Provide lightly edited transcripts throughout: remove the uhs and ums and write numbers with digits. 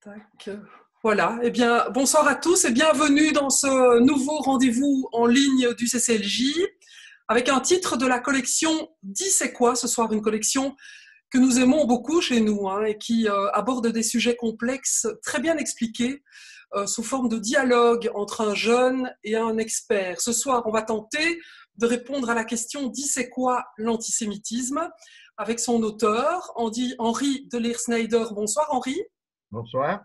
Tac. Voilà, eh bien, bonsoir à tous et bienvenue dans ce nouveau rendez-vous en ligne du CCLJ avec un titre de la collection Dis c'est quoi ce soir, une collection que nous aimons beaucoup chez nous et qui aborde des sujets complexes très bien expliqués sous forme de dialogue entre un jeune et un expert. Ce soir, on va tenter de répondre à la question Dis c'est quoi l'antisémitisme avec son auteur, Henri Delire-Snyder. Bonsoir Henri. Bonsoir.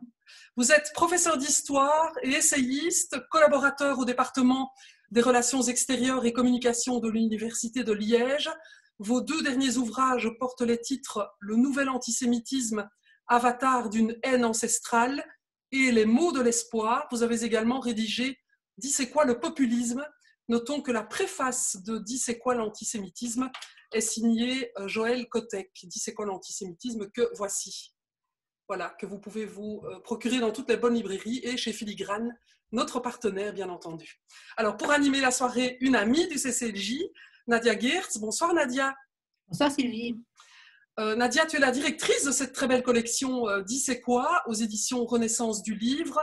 Vous êtes professeur d'histoire et essayiste, collaborateur au département des relations extérieures et communication de l'Université de Liège. Vos deux derniers ouvrages portent les titres « Le nouvel antisémitisme, avatar d'une haine ancestrale » et « Les mots de l'espoir ». Vous avez également rédigé « Dis c'est quoi le populisme ?» Notons que la préface de « Dis c'est quoi l'antisémitisme » est signée Joël Kotek. « Dis c'est quoi l'antisémitisme » que voici. Voilà, que vous pouvez vous procurer dans toutes les bonnes librairies et chez Filigrane, notre partenaire, bien entendu. Alors, pour animer la soirée, une amie du CCLJ, Nadia Geertz. Bonsoir, Nadia. Bonsoir, Sylvie. Nadia, tu es la directrice de cette très belle collection Dis c'est quoi aux éditions Renaissance du Livre.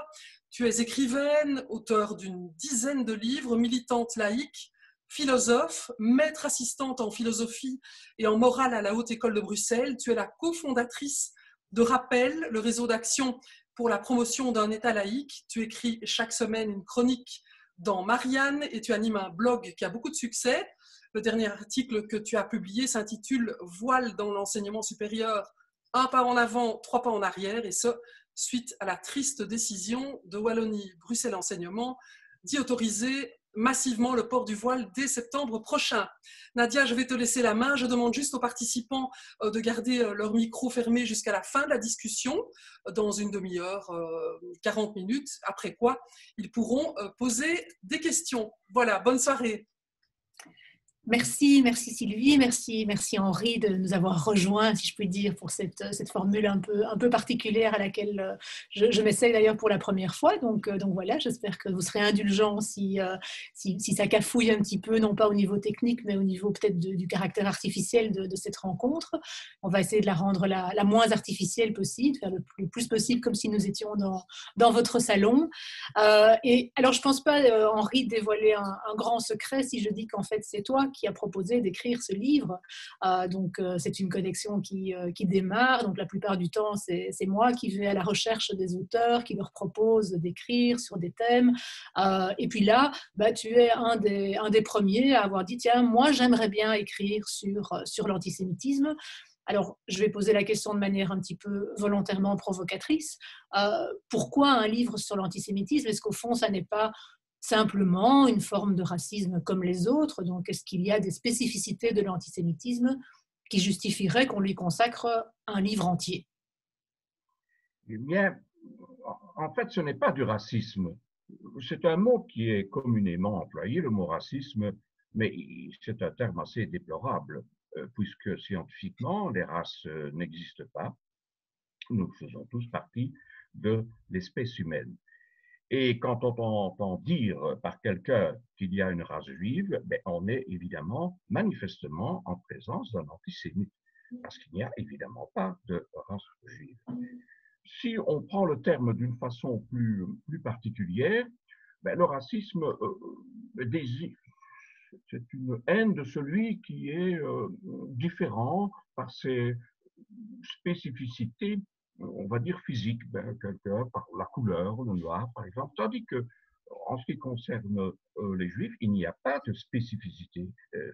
Tu es écrivaine, auteure d'une dizaine de livres, militante laïque, philosophe, maître assistante en philosophie et en morale à la Haute École de Bruxelles. Tu es la cofondatrice de Rappel, le réseau d'action pour la promotion d'un État laïque. Tu écris chaque semaine une chronique dans Marianne et tu animes un blog qui a beaucoup de succès. Le dernier article que tu as publié s'intitule « Voile dans l'enseignement supérieur, un pas en avant, trois pas en arrière » et ce, suite à la triste décision de Wallonie-Bruxelles Enseignement d'y autoriser massivement le port du voile dès septembre prochain. Nadia, je vais te laisser la main. Je demande juste aux participants de garder leur micro fermé jusqu'à la fin de la discussion, dans une demi-heure, 40 minutes, après quoi ils pourront poser des questions. Voilà, bonne soirée. Merci Sylvie, merci Henri de nous avoir rejoints, si je puis dire, pour cette formule un peu particulière à laquelle je m'essaye d'ailleurs pour la première fois. Donc voilà, j'espère que vous serez indulgents si ça cafouille un petit peu, non pas au niveau technique, mais au niveau peut-être du caractère artificiel de cette rencontre. On va essayer de la rendre la moins artificielle possible, faire le plus possible comme si nous étions dans votre salon. Et alors, je ne pense pas, Henri, dévoiler un grand secret si je dis qu'en fait, c'est toi qui a proposé d'écrire ce livre. C'est une collection qui démarre. Donc, la plupart du temps, c'est moi qui vais à la recherche des auteurs, qui leur propose d'écrire sur des thèmes. Et puis là, tu es un des premiers à avoir dit, tiens, moi, j'aimerais bien écrire sur l'antisémitisme. Alors, je vais poser la question de manière un petit peu volontairement provocatrice. Pourquoi un livre sur l'antisémitisme? Est-ce qu'au fond, ça n'est pas simplement une forme de racisme comme les autres? Donc, est-ce qu'il y a des spécificités de l'antisémitisme qui justifieraient qu'on lui consacre un livre entier? Eh bien, en fait, ce n'est pas du racisme. C'est un mot qui est communément employé, le mot racisme, mais c'est un terme assez déplorable, puisque scientifiquement, les races n'existent pas. Nous faisons tous partie de l'espèce humaine. Et quand on entend dire par quelqu'un qu'il y a une race juive, on est évidemment, manifestement, en présence d'un antisémite, parce qu'il n'y a évidemment pas de race juive. Si on prend le terme d'une façon plus particulière, le racisme c'est une haine de celui qui est différent par ses spécificités, on va dire physiques, quelqu'un par la couleur, le noir par exemple, tandis que en ce qui concerne les juifs, il n'y a pas de spécificité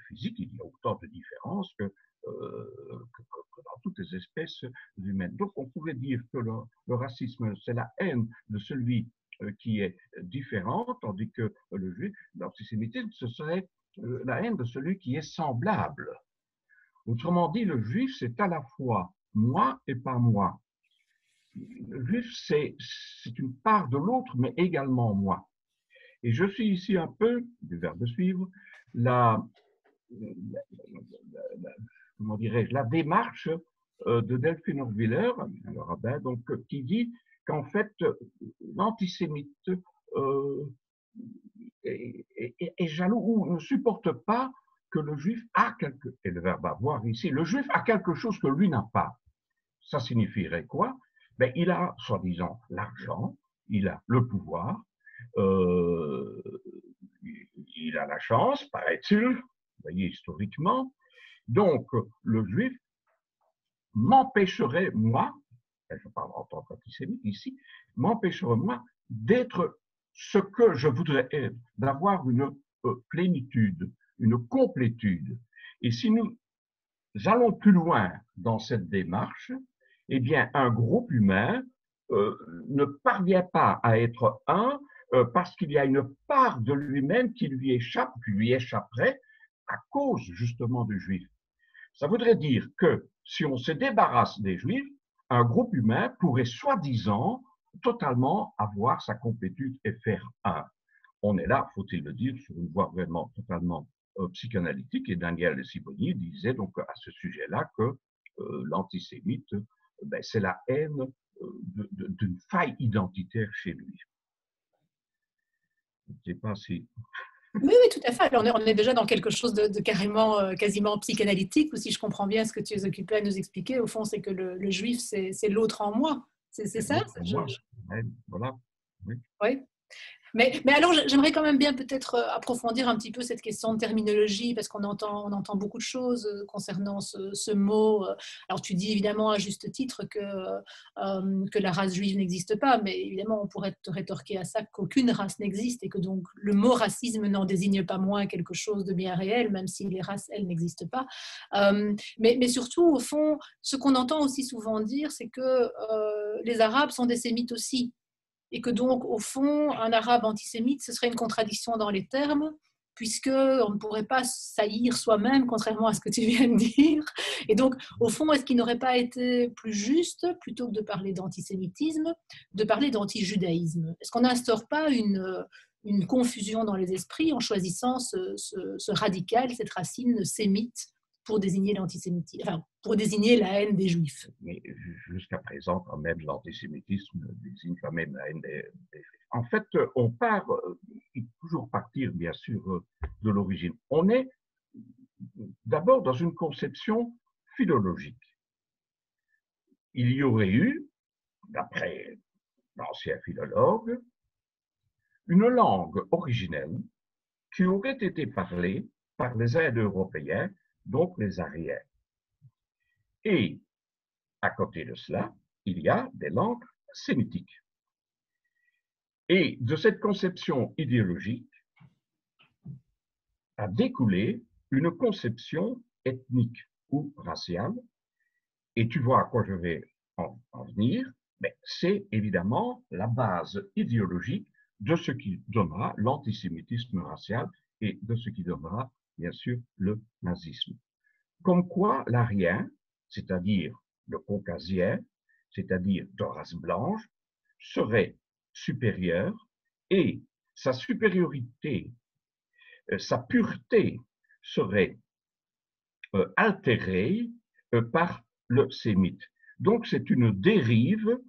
physique, il y a autant de différences que dans toutes les espèces humaines. Donc on pourrait dire que le racisme, c'est la haine de celui qui est différent, tandis que le juif, l'antisémitisme, ce serait la haine de celui qui est semblable. Autrement dit, le juif, c'est à la fois moi et pas moi. Le juif, c'est une part de l'autre, mais également moi. Et je suis ici un peu, du verbe suivre, comment dirais-je, la démarche de Delphine Horviller, le rabbin, donc, qui dit qu'en fait, l'antisémite est jaloux ou ne supporte pas que le juif a et le verbe avoir ici, le juif a quelque chose que lui n'a pas. Ça signifierait quoi? Ben, il a, soi-disant, l'argent, il a le pouvoir, euh, il a la chance, paraît-il, vous voyez, historiquement. Donc, le juif m'empêcherait, moi, je parle en tant qu'antisémite ici, m'empêcherait, moi, d'être ce que je voudrais être, d'avoir une plénitude, une complétude. Et si nous allons plus loin dans cette démarche, eh bien, un groupe humain ne parvient pas à être un parce qu'il y a une part de lui-même qui lui échappe, qui lui échapperait à cause justement du juif. Ça voudrait dire que si on se débarrasse des juifs, un groupe humain pourrait soi-disant totalement avoir sa complétude et faire un. On est là, faut-il le dire, sur une voie vraiment totalement psychanalytique, et Daniel Sibony disait donc à ce sujet-là que l'antisémite, ben, c'est la haine d'une faille identitaire chez lui. Je ne sais pas si... Oui, oui, tout à fait. Alors, on est déjà dans quelque chose de carrément, quasiment psychanalytique, ou si je comprends bien ce que tu es occupé à nous expliquer, au fond, c'est que le juif, c'est l'autre en moi. C'est ça? Moi, voilà. Oui. Oui. Mais alors, j'aimerais quand même bien peut-être approfondir un petit peu cette question de terminologie, parce on entend beaucoup de choses concernant ce mot. Alors, tu dis évidemment à juste titre que la race juive n'existe pas, mais évidemment, on pourrait te rétorquer à ça qu'aucune race n'existe et que donc le mot racisme n'en désigne pas moins quelque chose de bien réel, même si les races, elles, n'existent pas. Mais surtout, au fond, ce qu'on entend aussi souvent dire, c'est que les Arabes sont des sémites aussi. Et que donc, au fond, un arabe antisémite, ce serait une contradiction dans les termes, puisqu'on ne pourrait pas saillir soi-même, contrairement à ce que tu viens de dire. Et donc, au fond, est-ce qu'il n'aurait pas été plus juste, plutôt que de parler d'antisémitisme, de parler d'antijudaïsme? Est-ce qu'on n'instaure pas une confusion dans les esprits en choisissant ce radical, cette racine sémite, pour désigner l'antisémitisme, enfin, pour désigner la haine des Juifs? Mais jusqu'à présent, quand même, l'antisémitisme désigne quand même la haine des Juifs. En fait, on part, il faut toujours partir, bien sûr, de l'origine. On est d'abord dans une conception philologique. Il y aurait eu, d'après l'ancien philologue, une langue originelle qui aurait été parlée par les Indo-Européens, donc les Ariens. Et à côté de cela, il y a des langues sémitiques. Et de cette conception idéologique a découlé une conception ethnique ou raciale. Et tu vois à quoi je vais en venir, mais c'est évidemment la base idéologique de ce qui donnera l'antisémitisme racial et de ce qui donnera, bien sûr, le nazisme. Comme quoi l'arien, c'est-à-dire le caucasien, c'est-à-dire de race blanche, serait supérieur et sa supériorité, sa pureté serait altérée par le sémite. Donc c'est une dérive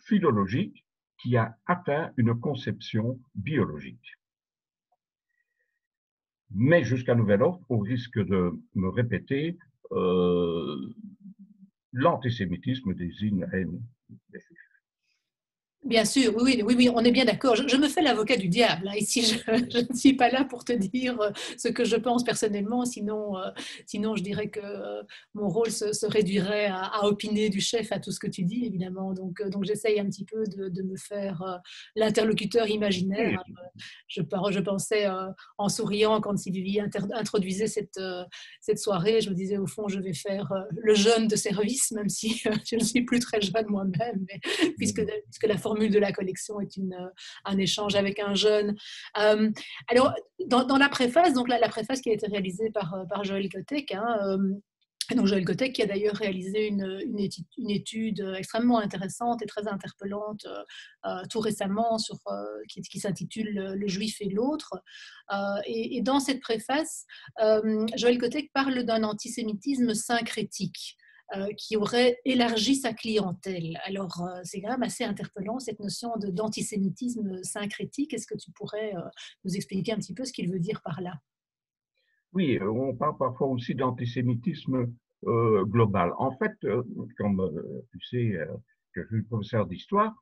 philologique qui a atteint une conception biologique. Mais jusqu'à nouvel ordre, au risque de me répéter, l'antisémitisme désigne la haine des Juifs. Bien sûr, oui, oui, oui, on est bien d'accord. Je me fais l'avocat du diable, hein. Ici, je ne suis pas là pour te dire ce que je pense personnellement, sinon je dirais que mon rôle se réduirait à opiner du chef à tout ce que tu dis, évidemment. Donc j'essaye un petit peu de me faire l'interlocuteur imaginaire. Oui. Je pensais en souriant quand Sylvie introduisait cette soirée, je me disais au fond, je vais faire le jeune de service, même si je ne suis plus très jeune moi-même, puisque la formule de la collection est un échange avec un jeune. Alors, dans la préface, donc la préface qui a été réalisée par Joël Kotek, hein, donc Joël Kotek qui a d'ailleurs réalisé une étude extrêmement intéressante et très interpellante tout récemment qui s'intitule Le Juif et l'autre. Et dans cette préface, Joël Kotek parle d'un antisémitisme syncrétique qui aurait élargi sa clientèle. Alors, c'est quand même assez interpellant, cette notion d'antisémitisme syncrétique. Est-ce que tu pourrais nous expliquer un petit peu ce qu'il veut dire par là? Oui, on parle parfois aussi d'antisémitisme global. En fait, comme tu sais, que je suis professeur d'histoire,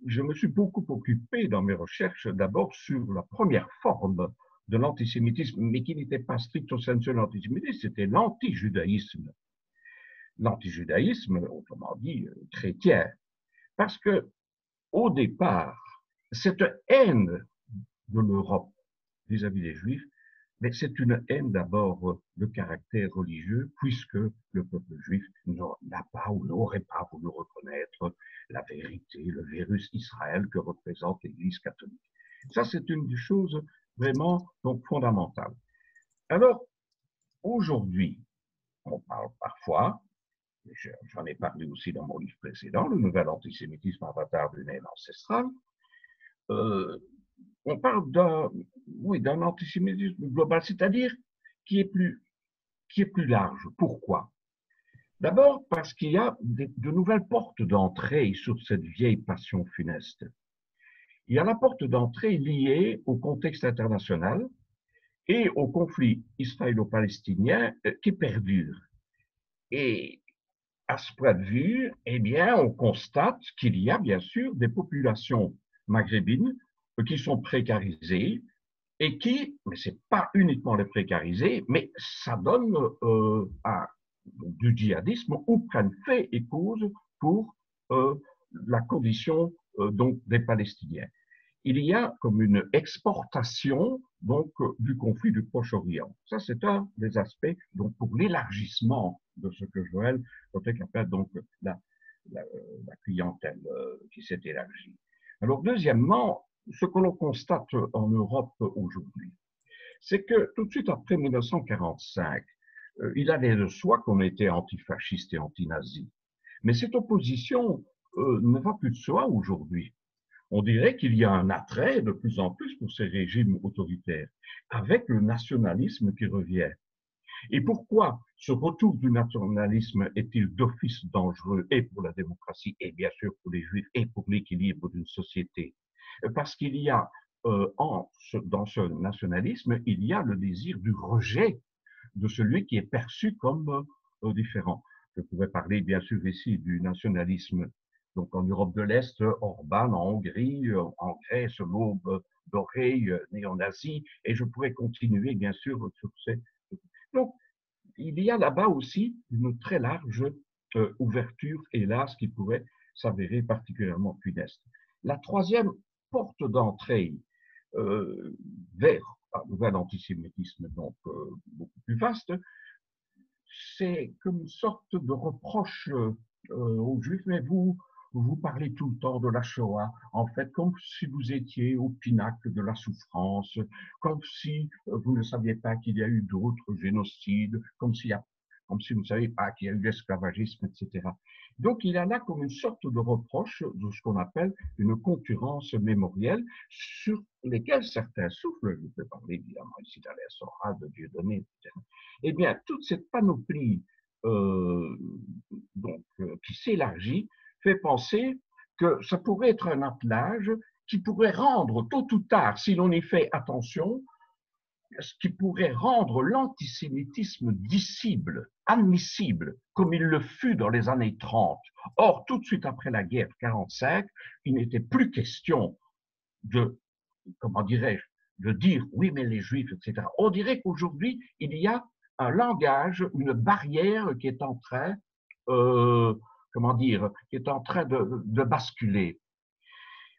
je me suis beaucoup occupé dans mes recherches d'abord sur la première forme de l'antisémitisme, mais qui n'était pas stricto sensu l'antisémitisme, c'était l'antijudaïsme. L'antijudaïsme, autrement dit, chrétien. Parce que, au départ, cette haine de l'Europe vis-à-vis des Juifs, mais c'est une haine d'abord de caractère religieux, puisque le peuple juif n'a pas ou n'aurait pas voulu reconnaître la vérité, le virus Israël que représente l'Église catholique. Ça, c'est une des choses vraiment donc fondamentales. Alors, aujourd'hui, on parle parfois, j'en ai parlé aussi dans mon livre précédent, le nouvel antisémitisme avatar d'une haine ancestrale, on parle d'un antisémitisme global, c'est-à-dire qui est plus large. Pourquoi? D'abord parce qu'il y a de nouvelles portes d'entrée sur cette vieille passion funeste. Il y a la porte d'entrée liée au contexte international et au conflit israélo-palestinien qui perdure. Et à ce point de vue, eh bien, on constate qu'il y a bien sûr des populations maghrébines qui sont précarisées et qui, mais ce n'est pas uniquement les précarisés, mais ça donne du djihadisme ou prennent fait et cause pour la condition donc des Palestiniens. Il y a comme une exportation donc du conflit du Proche-Orient. Ça, c'est un des aspects donc pour l'élargissement de ce que Joël appelle donc la clientèle qui s'est élargie. Alors, deuxièmement, ce que l'on constate en Europe aujourd'hui, c'est que tout de suite après 1945, il allait de soi qu'on était antifasciste et anti-nazi. Mais cette opposition ne va plus de soi aujourd'hui. On dirait qu'il y a un attrait de plus en plus pour ces régimes autoritaires, avec le nationalisme qui revient. Et pourquoi ce retour du nationalisme est-il d'office dangereux et pour la démocratie, et bien sûr pour les Juifs, et pour l'équilibre d'une société? Parce qu'il y a, dans ce nationalisme, il y a le désir du rejet de celui qui est perçu comme différent. Je pourrais parler bien sûr ici du nationalisme donc en Europe de l'Est, Orban en Hongrie, en Grèce, l'aube dorée néo-nazie, et je pourrais continuer bien sûr sur ces... Donc, il y a là-bas aussi une très large ouverture, hélas, qui pourrait s'avérer particulièrement funeste. La troisième porte d'entrée vers un nouvel antisémitisme donc beaucoup plus vaste, c'est comme une sorte de reproche aux Juifs, mais vous parlez tout le temps de la Shoah, en fait, comme si vous étiez au pinacle de la souffrance, comme si vous ne saviez pas qu'il y a eu d'autres génocides, comme si vous ne saviez pas qu'il y a eu l'esclavagisme, etc. Donc, il y a là comme une sorte de reproche de ce qu'on appelle une concurrence mémorielle sur lesquelles certains soufflent. Je peux parler évidemment ici d'Alain Soral, de Dieudonné, etc. Eh bien, toute cette panoplie qui s'élargit fait penser que ça pourrait être un attelage qui pourrait rendre tôt ou tard, si l'on y fait attention, ce qui pourrait rendre l'antisémitisme dissible, admissible, comme il le fut dans les années 30. Or, tout de suite après la guerre de 1945, il n'était plus question de, comment dirais-je, de dire oui, mais les Juifs, etc. On dirait qu'aujourd'hui, il y a un langage, une barrière qui est en train, qui est en train de basculer.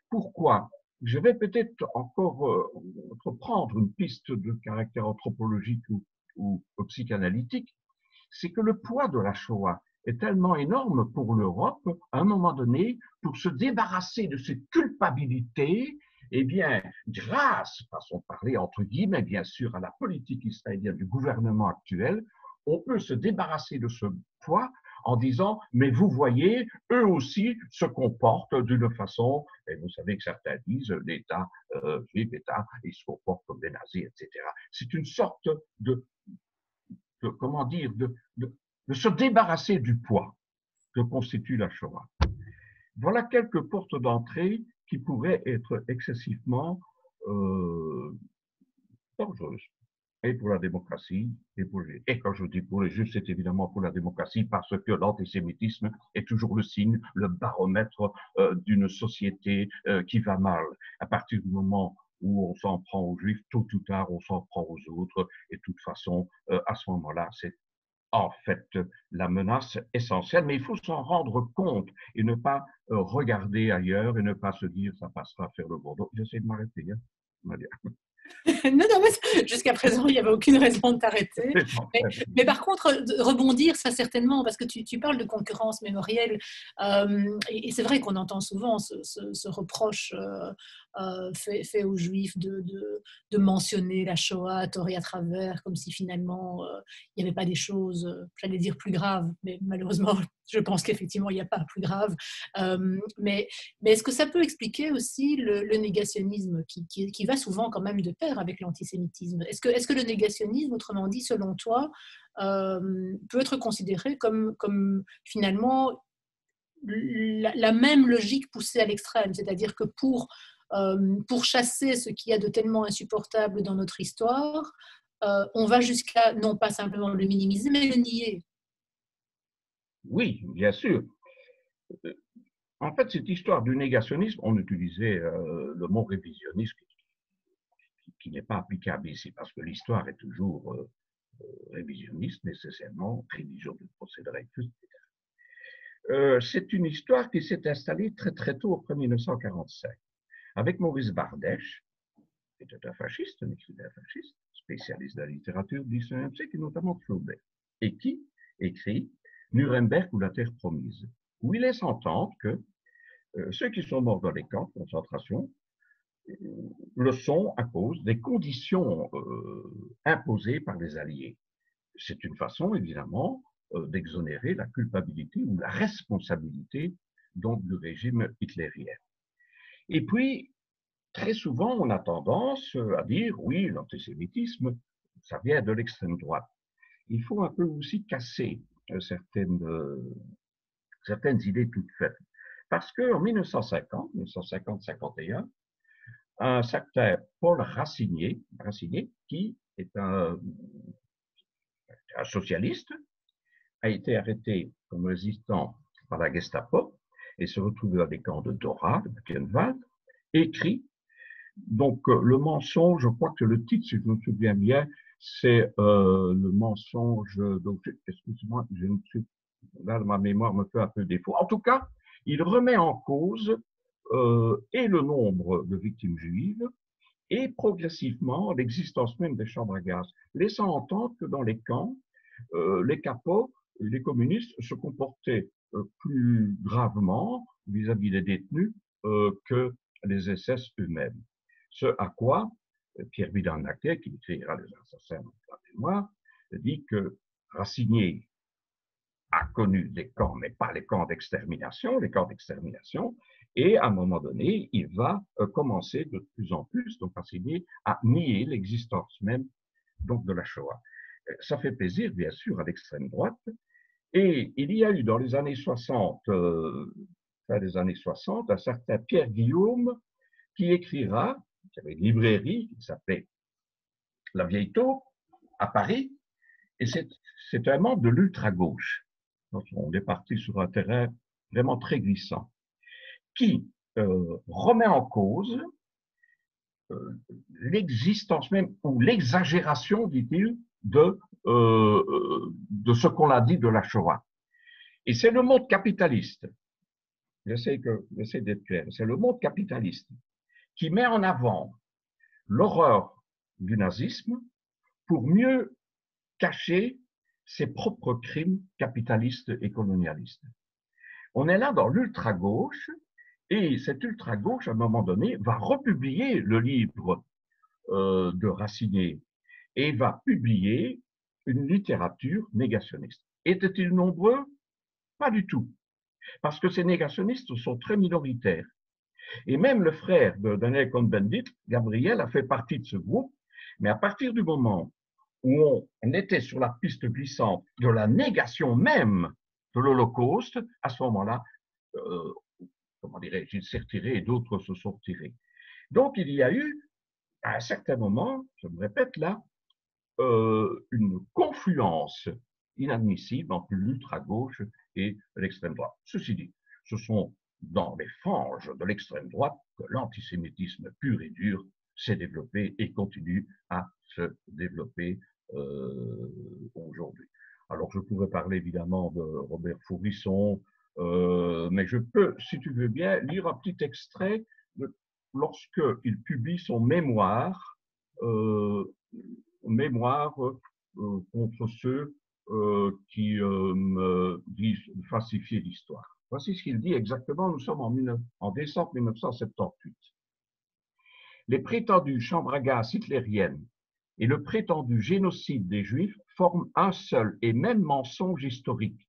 Pourquoi? Je vais peut-être encore reprendre une piste de caractère anthropologique ou psychanalytique, c'est que le poids de la Shoah est tellement énorme pour l'Europe, à un moment donné, pour se débarrasser de cette culpabilité, eh bien, grâce, façon de parler entre guillemets, bien sûr, à la politique israélienne du gouvernement actuel, on peut se débarrasser de ce poids en disant, mais vous voyez, eux aussi se comportent d'une façon, et vous savez que certains disent, l'État juif, l'État, ils se comportent comme des nazis, etc. C'est une sorte de se débarrasser du poids que constitue la Shoah. Voilà quelques portes d'entrée qui pourraient être excessivement dangereuses. et pour la démocratie, et quand je dis pour les juifs, c'est évidemment pour la démocratie, parce que l'antisémitisme est toujours le signe, le baromètre d'une société qui va mal. À partir du moment où on s'en prend aux juifs, tôt ou tard, on s'en prend aux autres, et de toute façon, à ce moment-là, c'est en fait la menace essentielle, mais il faut s'en rendre compte et ne pas regarder ailleurs et ne pas se dire ça passera à faire le bourdeau. J'essaie de m'arrêter, hein. Non, non, mais jusqu'à présent, il n'y avait aucune raison de t'arrêter. Mais par contre, rebondir, ça certainement, parce que tu parles de concurrence mémorielle, et c'est vrai qu'on entend souvent ce reproche fait aux Juifs de mentionner la Shoah à tort et à travers, comme si finalement il n'y avait pas des choses, j'allais dire plus graves, mais malheureusement, je pense qu'effectivement, il n'y a pas plus grave. Mais est-ce que ça peut expliquer aussi le négationnisme qui va souvent quand même de pair avec l'antisémitisme? Est-ce que le négationnisme, autrement dit, selon toi, peut être considéré comme finalement la même logique poussée à l'extrême, c'est-à-dire que pour chasser ce qu'il y a de tellement insupportable dans notre histoire, on va jusqu'à non pas simplement le minimiser, mais le nier. Oui, bien sûr. En fait, cette histoire du négationnisme, on utilisait le mot révisionnisme qui n'est pas applicable ici, parce que l'histoire est toujours révisionniste, nécessairement, révision du procédé. C'est une histoire qui s'est installée très très tôt, après 1945, avec Maurice Bardèche, qui était un fasciste, un écrivain fasciste, spécialiste de la littérature du XIXe siècle, et notamment de Flaubert, et qui écrit Nuremberg ou la terre promise, où il laisse entendre que ceux qui sont morts dans les camps de concentration le sont à cause des conditions imposées par les Alliés. C'est une façon, évidemment, d'exonérer la culpabilité ou la responsabilité donc du régime hitlérien. Et puis, très souvent, on a tendance à dire, oui, l'antisémitisme, ça vient de l'extrême droite. Il faut un peu aussi casser certaines idées toutes faites. Parce qu'en 1950-51, un certain Paul Racinier, qui est un socialiste, a été arrêté comme résistant par la Gestapo et se retrouve dans les camps de Dora, de Buchenwald, écrit. Donc, le mensonge, je crois que le titre, si je me souviens bien, c'est le mensonge. Donc, excusez-moi, là, ma mémoire me fait un peu défaut. En tout cas, il remet en cause et le nombre de victimes juives et progressivement l'existence même des chambres à gaz, laissant entendre que dans les camps, les capos, les communistes se comportaient plus gravement vis-à-vis des détenus que les SS eux-mêmes. Ce à quoi Pierre Vidal-Naquet, qui écrira Les Assassins de la mémoire, dit que Racinier a connu des camps, mais pas les camps d'extermination, et à un moment donné, il va commencer de plus en plus, donc Racinier, à nier l'existence même donc de la Shoah. Ça fait plaisir, bien sûr, à l'extrême droite, et il y a eu dans les années 60, fin des années 60, un certain Pierre Guillaume qui écrira, qui avait une librairie qui s'appelait La Vieille Taupe, à Paris, et c'est un membre de l'ultra-gauche. Donc, on est parti sur un terrain vraiment très glissant, qui remet en cause l'existence même, ou l'exagération, dit-il, de ce qu'on a dit de la Shoah. Et c'est le monde capitaliste, j'essaie d'être clair, c'est le monde capitaliste qui met en avant l'horreur du nazisme pour mieux cacher ses propres crimes capitalistes et colonialistes. On est là dans l'ultra-gauche, et cette ultra-gauche, à un moment donné, va republier le livre de Racinier et va publier une littérature négationniste. Étaient-ils nombreux? Pas du tout, parce que ces négationnistes sont très minoritaires. Et même le frère de Daniel Cohn-Bendit, Gabriel, a fait partie de ce groupe, mais à partir du moment où on était sur la piste glissante de la négation même de l'Holocauste, à ce moment-là, comment dirais-je, il s'est retiré et d'autres se sont retirés. Donc il y a eu, à un certain moment, je me répète là, une confluence inadmissible entre l'ultra-gauche et l'extrême droite. Ceci dit, ce sont dans les fanges de l'extrême droite que l'antisémitisme pur et dur s'est développé et continue à se développer aujourd'hui. Alors, je pourrais parler évidemment de Robert Faurisson, mais je peux, si tu veux bien, lire un petit extrait lorsqu'il publie son mémoire, contre ceux qui me disent de falsifier l'histoire. Voici ce qu'il dit exactement, nous sommes en décembre 1978. Les prétendues chambres à gaz hitlériennes et le prétendu génocide des Juifs forment un seul et même mensonge historique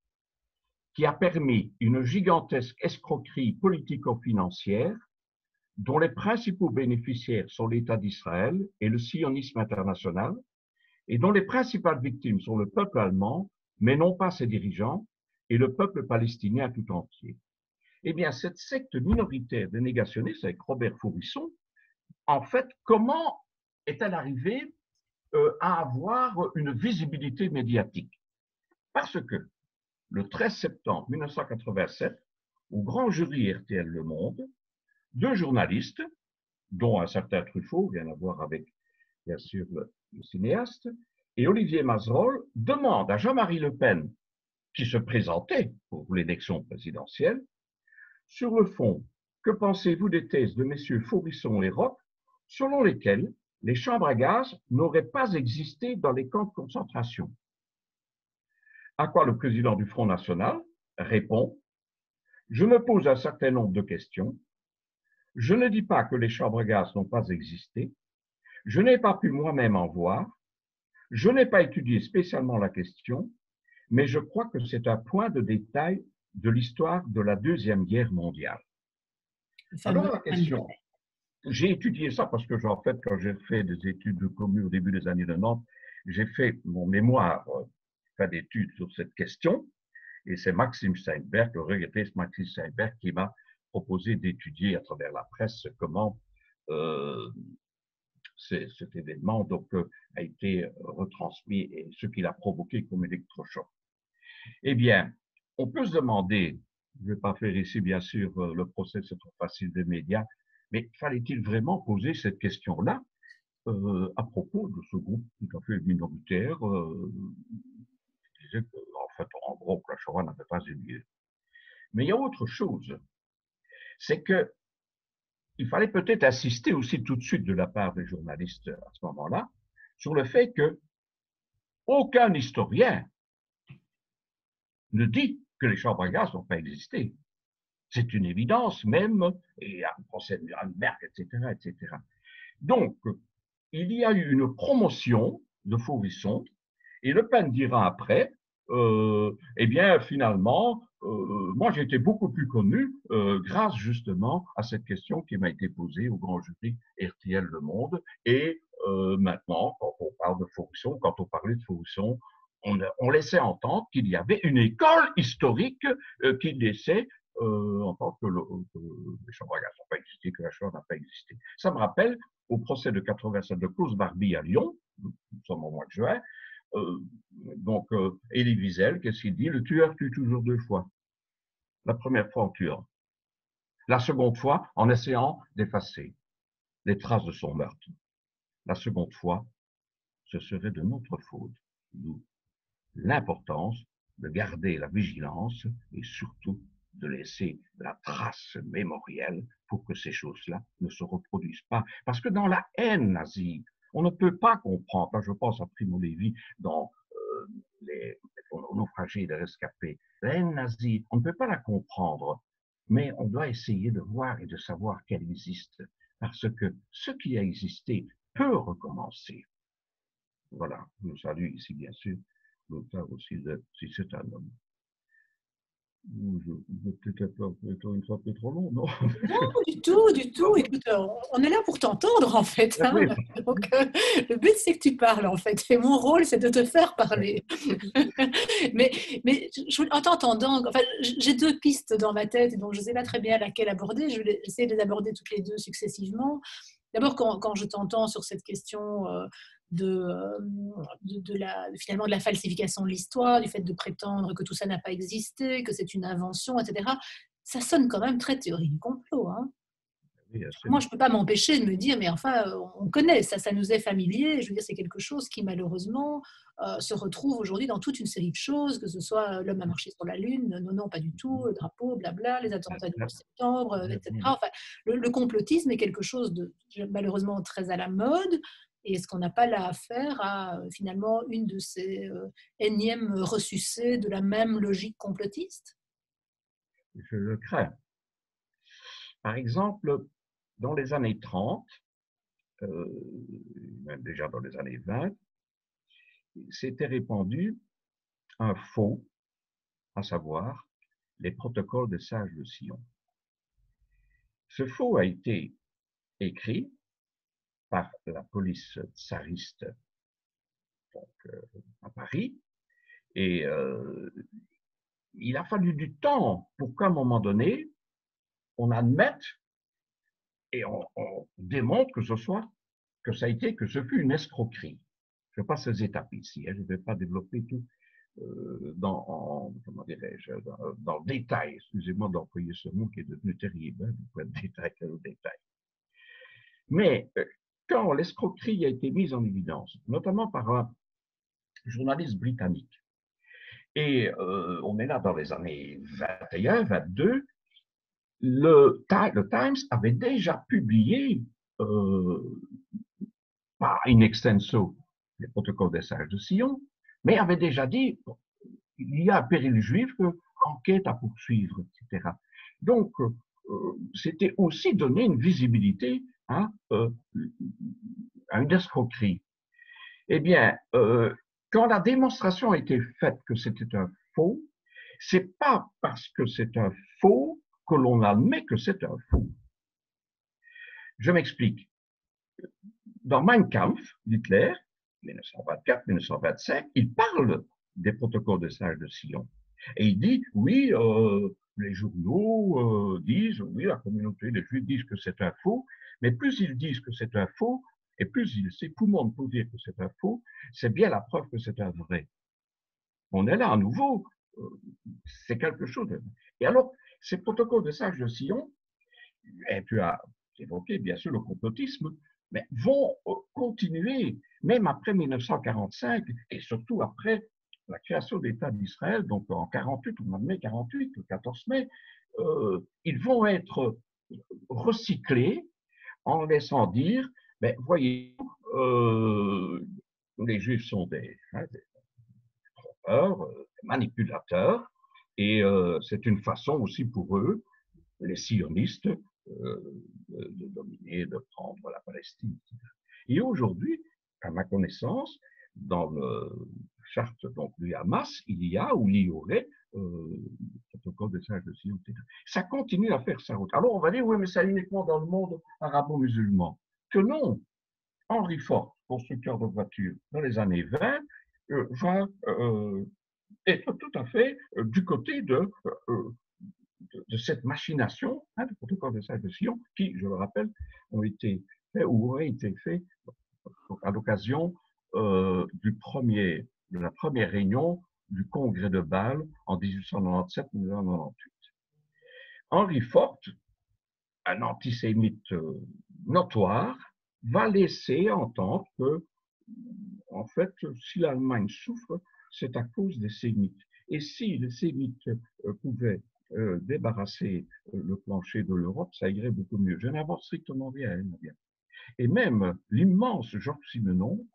qui a permis une gigantesque escroquerie politico-financière dont les principaux bénéficiaires sont l'État d'Israël et le sionisme international, et dont les principales victimes sont le peuple allemand, mais non pas ses dirigeants, et le peuple palestinien tout entier. Eh bien, cette secte minoritaire des négationnistes, avec Robert Faurisson, en fait, comment est-elle arrivée à avoir une visibilité médiatique? Parce que le 13 septembre 1987, au grand jury RTL Le Monde, deux journalistes, dont un certain Truffaut, rien à voir avec, bien sûr, le cinéaste, et Olivier Mazerolle, demandent à Jean-Marie Le Pen, qui se présentait pour l'élection présidentielle, sur le fond, que pensez-vous des thèses de messieurs Faurisson et Roch, selon lesquelles les chambres à gaz n'auraient pas existé dans les camps de concentration? À quoi le président du Front National répond: je me pose un certain nombre de questions. Je ne dis pas que les chambres à gaz n'ont pas existé. Je n'ai pas pu moi-même en voir. Je n'ai pas étudié spécialement la question, mais je crois que c'est un point de détail de l'histoire de la Deuxième Guerre mondiale. Alors la question, j'ai étudié ça parce que, en fait, quand j'ai fait des études de commu au début des années 90, j'ai fait mon mémoire d'études sur cette question, et c'est Maxime Steinberg, le regretté Maxime Steinberg, qui m'a proposé d'étudier à travers la presse comment cet événement a été retransmis et ce qu'il a provoqué comme électrochoc. Eh bien, on peut se demander, je ne vais pas faire ici bien sûr le procès, c'est trop facile des médias, mais fallait-il vraiment poser cette question-là à propos de ce groupe tout à fait minoritaire qui disait qu'en fait, en gros, que la Shoah n'avait pas eu lieu. Mais il y a autre chose, c'est que il fallait peut-être insister aussi tout de suite de la part des journalistes à ce moment-là sur le fait que aucun historien ne dit que les chambres à gaz n'ont pas existé. C'est une évidence même, et à le procès de Nuremberg, etc., etc. Donc, il y a eu une promotion de Faurisson, et Le Pen dira après, eh bien, finalement, moi, j'ai été beaucoup plus connu grâce justement à cette question qui m'a été posée au grand jury RTL Le Monde. Et maintenant, quand on parle de Faurisson, quand on parlait de Faurisson, on laissait entendre qu'il y avait une école historique qui laissait entendre que les chambres à gaz n'ont pas existé, que la Shoah n'a pas existé. Ça me rappelle au procès de 87 de Klaus Barbie à Lyon, nous sommes au mois de juin. Elie Wiesel, qu'est-ce qu'il dit? Le tueur tue toujours deux fois. La première fois en tuant. La seconde fois en essayant d'effacer les traces de son meurtre. La seconde fois, ce serait de notre faute. D'où l'importance de garder la vigilance et surtout de laisser la trace mémorielle pour que ces choses-là ne se reproduisent pas. Parce que dans la haine nazie, on ne peut pas comprendre, là je pense à Primo Levi dans les naufragés et les rescapés, la haine nazie, on ne peut pas la comprendre, mais on doit essayer de voir et de savoir qu'elle existe, parce que ce qui a existé peut recommencer. Voilà, je nous salue ici bien sûr l'auteur aussi de Si c'est un homme. Je peut-être une fois peu trop long, non? Non, du tout, du tout. Écoute, on est là pour t'entendre en fait. Hein. Oui. Donc, le but c'est que tu parles en fait. Et mon rôle c'est de te faire parler. mais en t'entendant, enfin, j'ai deux pistes dans ma tête, donc je ne sais pas très bien laquelle aborder. Je vais essayer de les aborder toutes les deux successivement. D'abord, quand je t'entends sur cette question finalement de la falsification de l'histoire, du fait de prétendre que tout ça n'a pas existé, que c'est une invention, etc. Ça sonne quand même très théorie du complot, hein. Oui, Moi, je absolument. ne peux pas m'empêcher de me dire, mais enfin, on connaît, ça nous est familier. Je veux dire, c'est quelque chose qui, malheureusement, se retrouve aujourd'hui dans toute une série de choses, que ce soit l'homme a marché sur la Lune, non, non, pas du tout, le drapeau, blabla, les attentats du 11 septembre, etc. Enfin, le complotisme est quelque chose de malheureusement très à la mode. Et est-ce qu'on n'a pas là affaire à finalement une de ces énièmes ressucés de la même logique complotiste? Je le crains. Par exemple, dans les années 30, même déjà dans les années 20, s'était répandu un faux, à savoir les protocoles des sages de Sion. Ce faux a été écrit par la police tsariste à Paris et il a fallu du temps pour qu'à un moment donné, on admette et on démontre que ce fut une escroquerie. Je passe les étapes ici, je ne vais pas développer tout comment dirais-je, dans le détail. Excusez-moi d'employer ce mot qui est devenu terrible, du point de détail que le détail. Mais quand l'escroquerie a été mise en évidence, notamment par un journaliste britannique, et on est là dans les années 21, 22, le Times avait déjà publié pas in extenso les protocoles des sages de Sion, mais avait déjà dit il y a un péril juif, enquête à poursuivre, etc. Donc, c'était aussi donner une visibilité à une escroquerie. Eh bien, quand la démonstration a été faite que c'était un faux, c'est pas parce que c'est un faux que l'on admet que c'est un faux. Je m'explique. Dans Mein Kampf d'Hitler, 1924-1925, il parle des protocoles des sages de Sion. Et il dit, oui, les journaux disent, oui, la communauté des Juifs disent que c'est un faux, mais plus ils disent que c'est un faux, et plus tout le monde peut dire que c'est un faux, c'est bien la preuve que c'est un vrai. On est là à nouveau, c'est quelque chose. Et alors, ces protocoles des sages de Sion, et tu as évoqué bien sûr le complotisme, mais vont continuer, même après 1945, et surtout après la création de l'État d'Israël, donc en 48, au mois de mai 48, le 14 mai, ils vont être recyclés en laissant dire, mais voyez, les Juifs sont des trompeurs, des manipulateurs, et c'est une façon aussi pour eux, les sionistes, de dominer, de prendre la Palestine. Et aujourd'hui, à ma connaissance, dans le charte donc, du Hamas, il y a ou il y aurait le protocole des sages de Sion, etc. Ça continue à faire sa route. Alors on va dire, oui, mais c'est uniquement dans le monde arabo-musulman. Que non, Henry Ford, constructeur de voitures dans les années 20, va être tout à fait du côté de cette machination, de protocole de sages de Sion, qui, je le rappelle, ont été faits ou auraient été faits à l'occasion de la première réunion du congrès de Bâle en 1897-1898. Henry Ford, un antisémite notoire, va laisser entendre que, en fait, si l'Allemagne souffre, c'est à cause des sémites. Et si les sémites pouvaient débarrasser le plancher de l'Europe, ça irait beaucoup mieux. Je n'invente strictement rien. Et même l'immense Georges Simenon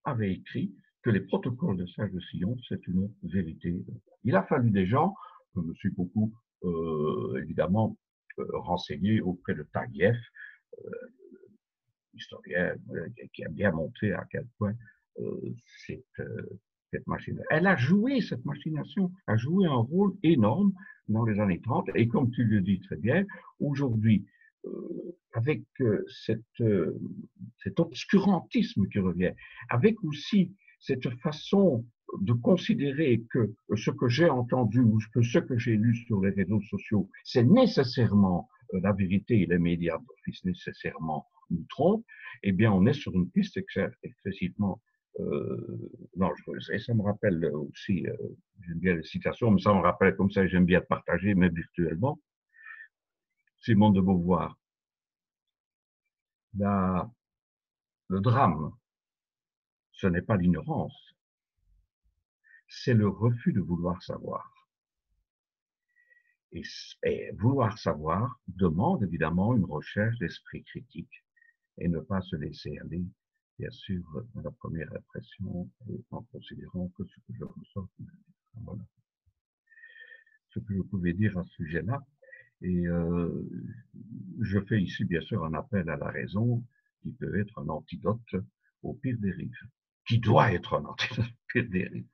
avait écrit que les protocoles de sages de Sion, c'est une vérité. Il a fallu des gens, je me suis beaucoup évidemment renseigné auprès de Taguieff, historien qui a bien montré à quel point cette machine. Elle a joué, cette machination, a joué un rôle énorme dans les années 30. Et comme tu le dis très bien, aujourd'hui, avec cet obscurantisme qui revient, avec aussi cette façon de considérer que ce que j'ai entendu ou que ce que j'ai lu sur les réseaux sociaux, c'est nécessairement la vérité et les médias d'office nécessairement nous trompe, eh bien, on est sur une piste excessivement dangereuse. Et ça me rappelle aussi, j'aime bien les citations, mais ça me rappelle comme ça, j'aime bien partager, même virtuellement, Simone de Beauvoir. Le drame, ce n'est pas l'ignorance, c'est le refus de vouloir savoir. Et vouloir savoir demande évidemment une recherche d'esprit critique et ne pas se laisser aller, bien sûr, dans la première impression et en considérant que ce que je ressens, voilà, ce que je pouvais dire à ce sujet-là. Et je fais ici, bien sûr, un appel à la raison qui peut être un antidote au pire dérive, qui doit être un antidote au pire dérive.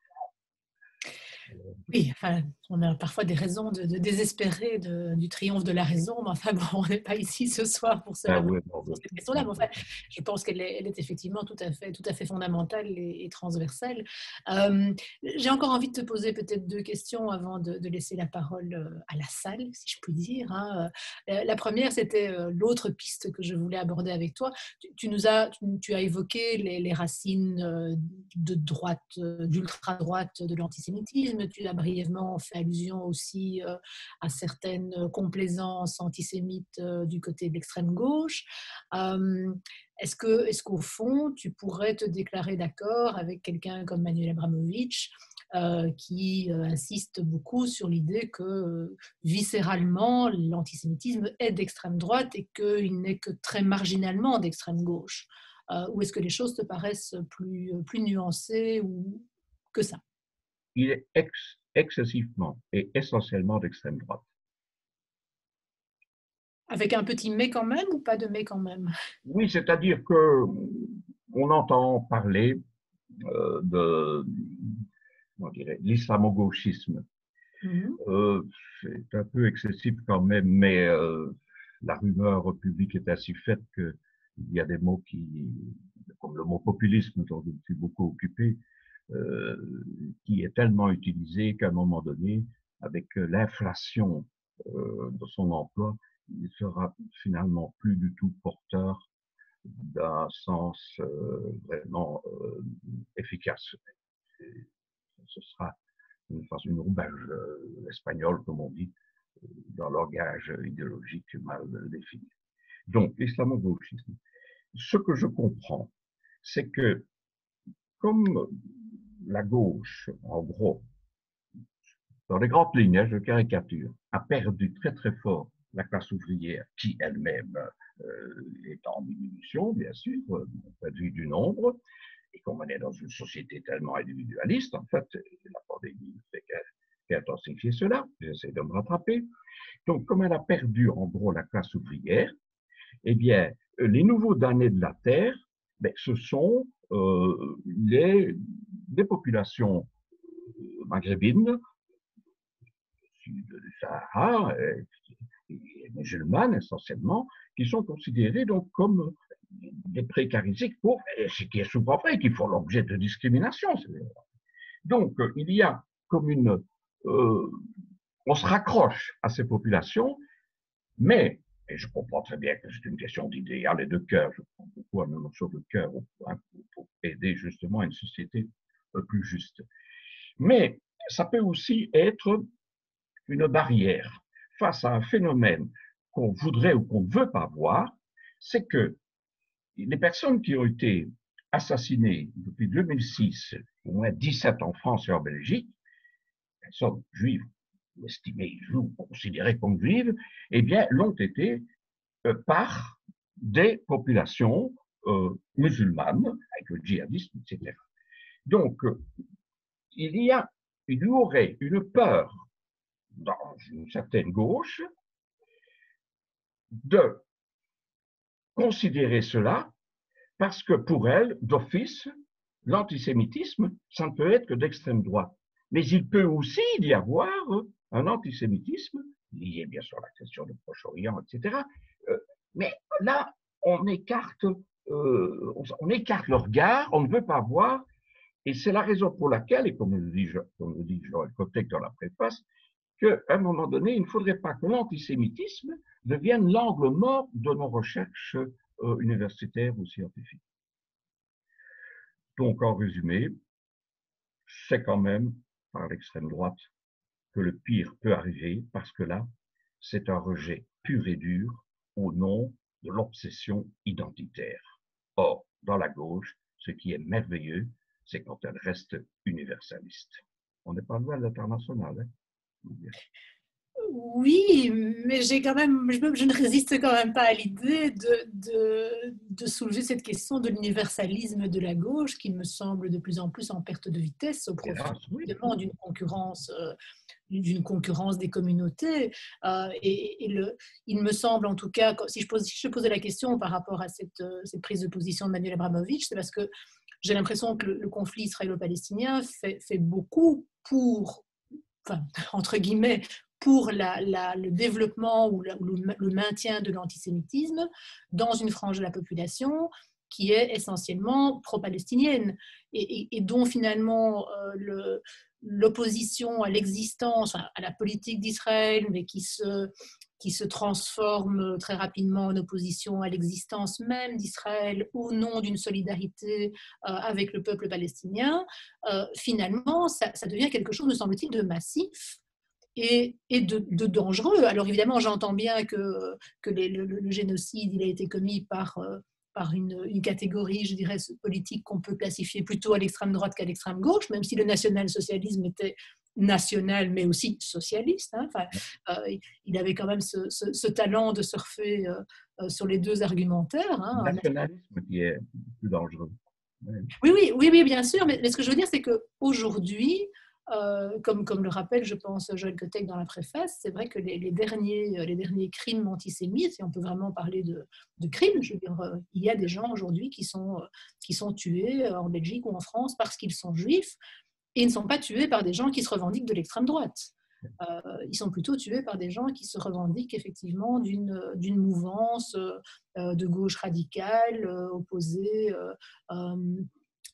Oui, enfin, on a parfois des raisons de désespérer du triomphe de la raison, mais enfin bon, on n'est pas ici ce soir pour se Ah lamenter oui, sur cette question-là, mais enfin, je pense qu'elle est effectivement tout à fait fondamentale et transversale. J'ai encore envie de te poser peut-être deux questions avant de laisser la parole à la salle, si je puis dire, hein. La première, c'était l'autre piste que je voulais aborder avec toi. Tu as évoqué les racines de droite, d'ultra-droite de l'antisémitisme. Tu as brièvement fait allusion aussi à certaines complaisances antisémites du côté de l'extrême gauche. Est-ce qu'au fond, tu pourrais te déclarer d'accord avec quelqu'un comme Manuel Abramovich qui insiste beaucoup sur l'idée que viscéralement, l'antisémitisme est d'extrême droite et qu'il n'est que très marginalement d'extrême gauche? Ou est-ce que les choses te paraissent plus nuancées ou que ça? Il est excessivement et essentiellement d'extrême droite. Avec un petit mais quand même ou pas de mais quand même? Oui, c'est-à-dire que on entend parler de, on dirait, l'islamo-gauchisme. C'est un peu excessif quand même, mais la rumeur publique est ainsi faite qu'il y a des mots comme le mot populisme dont je me suis beaucoup occupé, qui est tellement utilisé qu'à un moment donné, avec l'inflation de son emploi, il sera finalement plus du tout porteur d'un sens vraiment efficace. Ce sera une roubage espagnole, comme on dit, dans le langage idéologique mal défini. Donc, l'islamo-gauchisme. Ce que je comprends, c'est que comme la gauche, en gros, dans les grandes lignes, je caricature, a perdu très très fort la classe ouvrière, qui elle-même est en diminution, bien sûr, du point de vue du nombre, et comme on est dans une société tellement individualiste, en fait, la pandémie fait qu'intensifier cela, j'essaie de me rattraper. Donc, comme elle a perdu en gros la classe ouvrière, eh bien, les nouveaux damnés de la Terre, ben, ce sont des populations maghrébines, du Sahara, et musulmanes essentiellement, qui sont considérées donc comme des précarisés pauvres, ce qui est souvent vrai, qui font l'objet de discrimination. Donc, il y a comme on se raccroche à ces populations, mais, et je comprends très bien que c'est une question d'idéal et de cœur, je prends beaucoup à la notion de cœur pour aider justement à une société plus juste. Mais ça peut aussi être une barrière face à un phénomène qu'on voudrait ou qu'on ne veut pas voir, c'est que les personnes qui ont été assassinées depuis 2006, au moins 17 en France et en Belgique, personnes juives, ou estimées ou considérées comme juives, eh bien, l'ont été par des populations musulmanes, avec le djihadisme, etc. Donc, il y aurait une peur dans une certaine gauche de considérer cela parce que pour elle, d'office, l'antisémitisme, ça ne peut être que d'extrême droite. Mais il peut aussi y avoir un antisémitisme lié bien sûr à la question du Proche-Orient, etc. Mais là, on écarte le regard, on ne veut pas voir, et c'est la raison pour laquelle, et comme le dit Joël Kotek dans la préface, qu'à un moment donné, il ne faudrait pas que l'antisémitisme devienne l'angle mort de nos recherches universitaires ou scientifiques. Donc, en résumé, c'est quand même par l'extrême droite que le pire peut arriver, parce que là, c'est un rejet pur et dur au nom de l'obsession identitaire. Or, dans la gauche, ce qui est merveilleux, c'est quand elle reste universaliste. On n'est pas loin de l'international. Hein. Oui, mais j'ai quand même, je ne résiste quand même pas à l'idée de soulever cette question de l'universalisme de la gauche, qui me semble de plus en plus en perte de vitesse au profit Oui. d'une concurrence des communautés. Il me semble en tout cas, si je posais la question par rapport à cette prise de position de Manuel Abramovich, c'est parce que j'ai l'impression que le conflit israélo-palestinien fait beaucoup pour, enfin, entre guillemets, pour le développement ou le maintien de l'antisémitisme dans une frange de la population qui est essentiellement pro-palestinienne et dont finalement l'opposition à l'existence, à la politique d'Israël, mais qui se transforme très rapidement en opposition à l'existence même d'Israël au nom d'une solidarité avec le peuple palestinien, finalement, ça devient quelque chose, me semble-t-il, de massif et de dangereux. Alors évidemment, j'entends bien que le génocide, il a été commis par une catégorie, je dirais, politique qu'on peut classifier plutôt à l'extrême droite qu'à l'extrême gauche, même si le national-socialisme était national, mais aussi socialiste. Hein. Enfin, il avait quand même ce talent de surfer sur les deux argumentaires. Hein. Le nationalisme qui est plus dangereux. Oui, bien sûr. Mais ce que je veux dire, c'est qu'aujourd'hui, comme le rappelle, je pense, Joël Kotek dans la préface, c'est vrai que les derniers crimes antisémites, et on peut vraiment parler de crimes, je veux dire, il y a des gens aujourd'hui qui sont tués en Belgique ou en France parce qu'ils sont juifs, et ils ne sont pas tués par des gens qui se revendiquent de l'extrême droite. Ils sont plutôt tués par des gens qui se revendiquent effectivement d'une mouvance de gauche radicale, opposée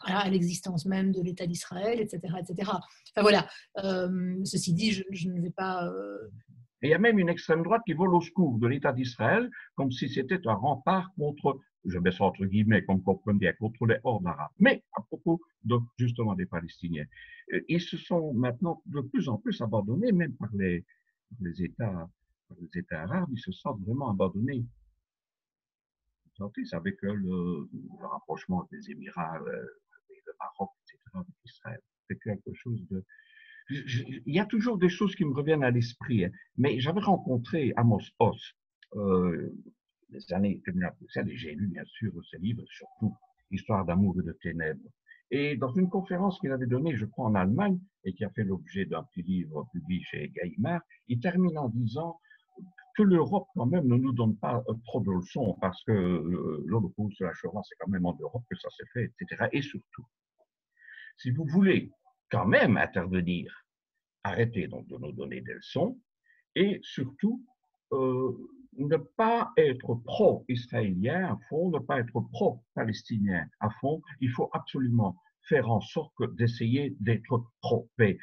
à l'existence même de l'État d'Israël, etc., etc. Enfin voilà, ceci dit, je ne vais pas... Et il y a même une extrême droite qui vole au secours de l'État d'Israël, comme si c'était un rempart contre, je mets ça entre guillemets, comme on comprend bien, contre les hordes arabes. Mais à propos justement des Palestiniens, ils se sont maintenant de plus en plus abandonnés, même par les États arabes, ils se sentent vraiment abandonnés. C'est avec le rapprochement des Émirats, le Maroc, etc., avec Israël. C'est quelque chose de... Il y a toujours des choses qui me reviennent à l'esprit, hein. Mais j'avais rencontré Amos Oz, les années 2007, et j'ai lu bien sûr ses livres, surtout Histoire d'amour et de ténèbres. Et dans une conférence qu'il avait donnée, je crois en Allemagne, et qui a fait l'objet d'un petit livre publié chez Gallimard, il termine en disant que l'Europe quand même ne nous donne pas trop de leçons, parce que l'Holocauste, la Shoah, c'est quand même en Europe que ça s'est fait, etc. Et surtout, si vous voulez quand même intervenir, arrêtez donc de nous donner des leçons, et surtout, ne pas être pro-israélien à fond, ne pas être pro-palestinien à fond. Il faut absolument faire en sorte d'essayer d'être pro-paix.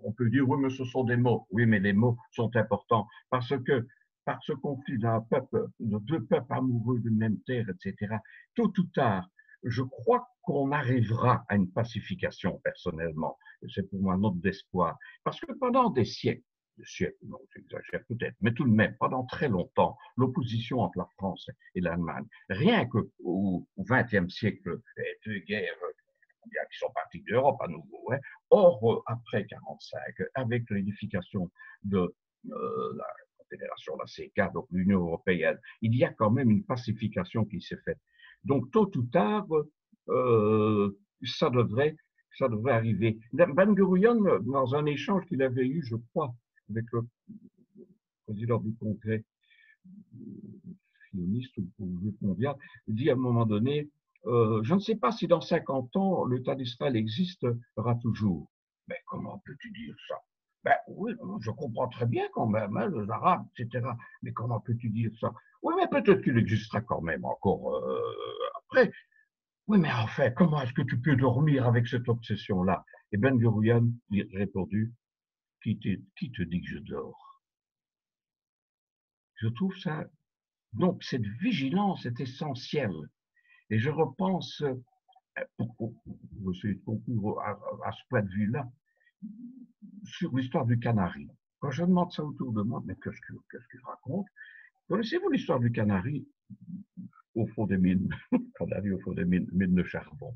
On peut dire, oui, mais ce sont des mots. Oui, mais les mots sont importants parce que par ce conflit d'un peuple, de deux peuples amoureux d'une même terre, etc., tôt ou tard, je crois qu'on arrivera à une pacification, personnellement. C'est pour moi notre espoir. Parce que pendant des siècles, non, j'exagère peut-être, mais tout de même, pendant très longtemps, l'opposition entre la France et l'Allemagne, rien qu'au XXe siècle, deux guerres qui sont parties d'Europe à nouveau. Hein. Or, après 1945, avec l'édification de la Confédération, la CECA, donc l'Union européenne, il y a quand même une pacification qui s'est faite. Donc, tôt ou tard, ça devrait arriver. Ben Gurion, dans un échange qu'il avait eu, je crois, avec le président du Congrès sioniste ou mondial, dit à un moment donné, je ne sais pas si dans 50 ans, l'État d'Israël existera toujours. Mais comment peux-tu dire ça? Ben oui, je comprends très bien quand même, hein, les Arabes, etc. Mais comment peux-tu dire ça? Oui, mais peut-être qu'il existera quand même encore après. Oui, mais enfin, comment est-ce que tu peux dormir avec cette obsession-là? Et Ben Gurion lui a répondu, qui te dit que je dors? Je trouve ça Donc, cette vigilance est essentielle. Et je repense, pour essayer de conclure à ce point de vue-là, sur l'histoire du canari. Quand je demande ça autour de moi, mais qu'est-ce qu'il raconte? Connaissez-vous l'histoire du canari au fond des mines, canari au fond des mines de charbon?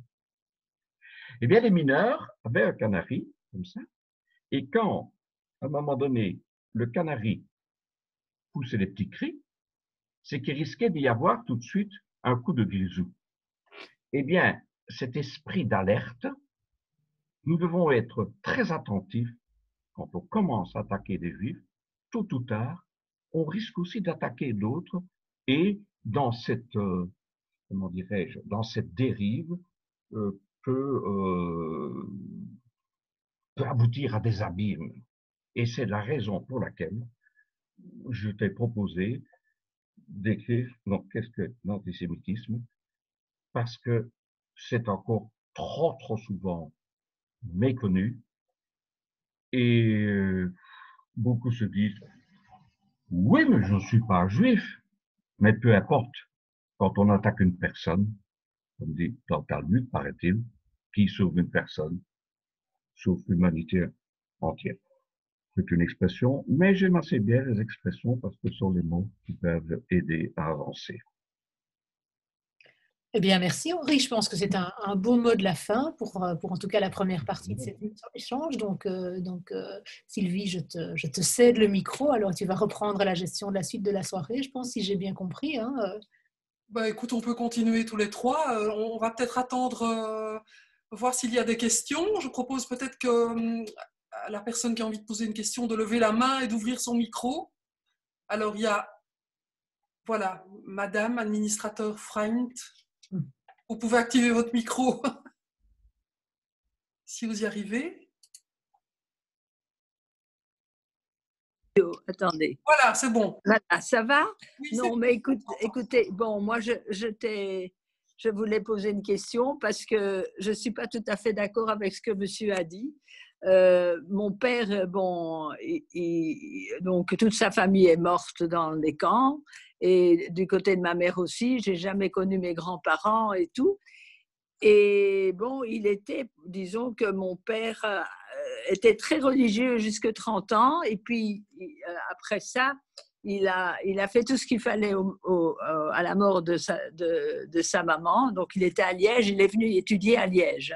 Eh bien, les mineurs avaient un canari, comme ça, et quand, à un moment donné, le canari poussait des petits cris, c'est qu'il risquait d'y avoir tout de suite un coup de grisou. Eh bien, cet esprit d'alerte, nous devons être très attentifs quand on commence à attaquer des juifs, tôt ou tard, on risque aussi d'attaquer d'autres et dans cette, comment dirais-je, dans cette dérive peut aboutir à des abîmes. Et c'est la raison pour laquelle je t'ai proposé d'écrire donc, qu'est-ce que l'antisémitisme, parce que c'est encore trop souvent méconnu et beaucoup se disent oui, mais je ne suis pas juif, mais peu importe, quand on attaque une personne, comme dit dans le Talmud, paraît-il, qui sauve une personne, sauve l'humanité entière. C'est une expression, mais j'aime assez bien les expressions parce que ce sont les mots qui peuvent aider à avancer. Eh bien, merci Henri. Je pense que c'est un beau mot de la fin pour en tout cas la première partie de cet échange. Donc, Sylvie, je te cède le micro. Alors, tu vas reprendre la gestion de la suite de la soirée, je pense, si j'ai bien compris. Hein. Bah, écoute, on peut continuer tous les trois. On va peut-être attendre, voir s'il y a des questions. Je propose peut-être que à la personne qui a envie de poser une question de lever la main et d'ouvrir son micro. Alors, il y a, voilà, Madame, administrateur Freund. Vous pouvez activer votre micro si vous y arrivez. Attendez. Voilà, c'est bon. Voilà, ça va? Oui, non, mais écoutez, bon, moi, je voulais poser une question parce que je ne suis pas tout à fait d'accord avec ce que monsieur a dit. Mon père, bon, donc toute sa famille est morte dans les camps et du côté de ma mère aussi, j'ai jamais connu mes grands-parents et tout. Et bon, il était, disons que mon père était très religieux jusqu'à 30 ans et puis après ça, il a fait tout ce qu'il fallait à la mort de sa maman. Donc, il était à Liège, il est venu étudier à Liège.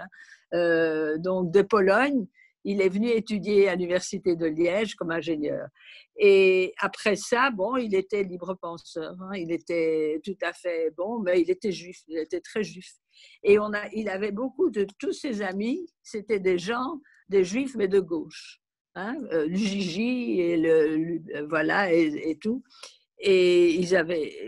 Hein. Donc, de Pologne, il est venu étudier à l'université de Liège comme ingénieur. Et après ça, bon, il était libre penseur. Hein. Il était tout à fait bon, mais il était juif, il était très juif. Et il avait beaucoup de tous ses amis, c'était des gens, des juifs, mais de gauche. Hein, l'UJJ et voilà et tout. Et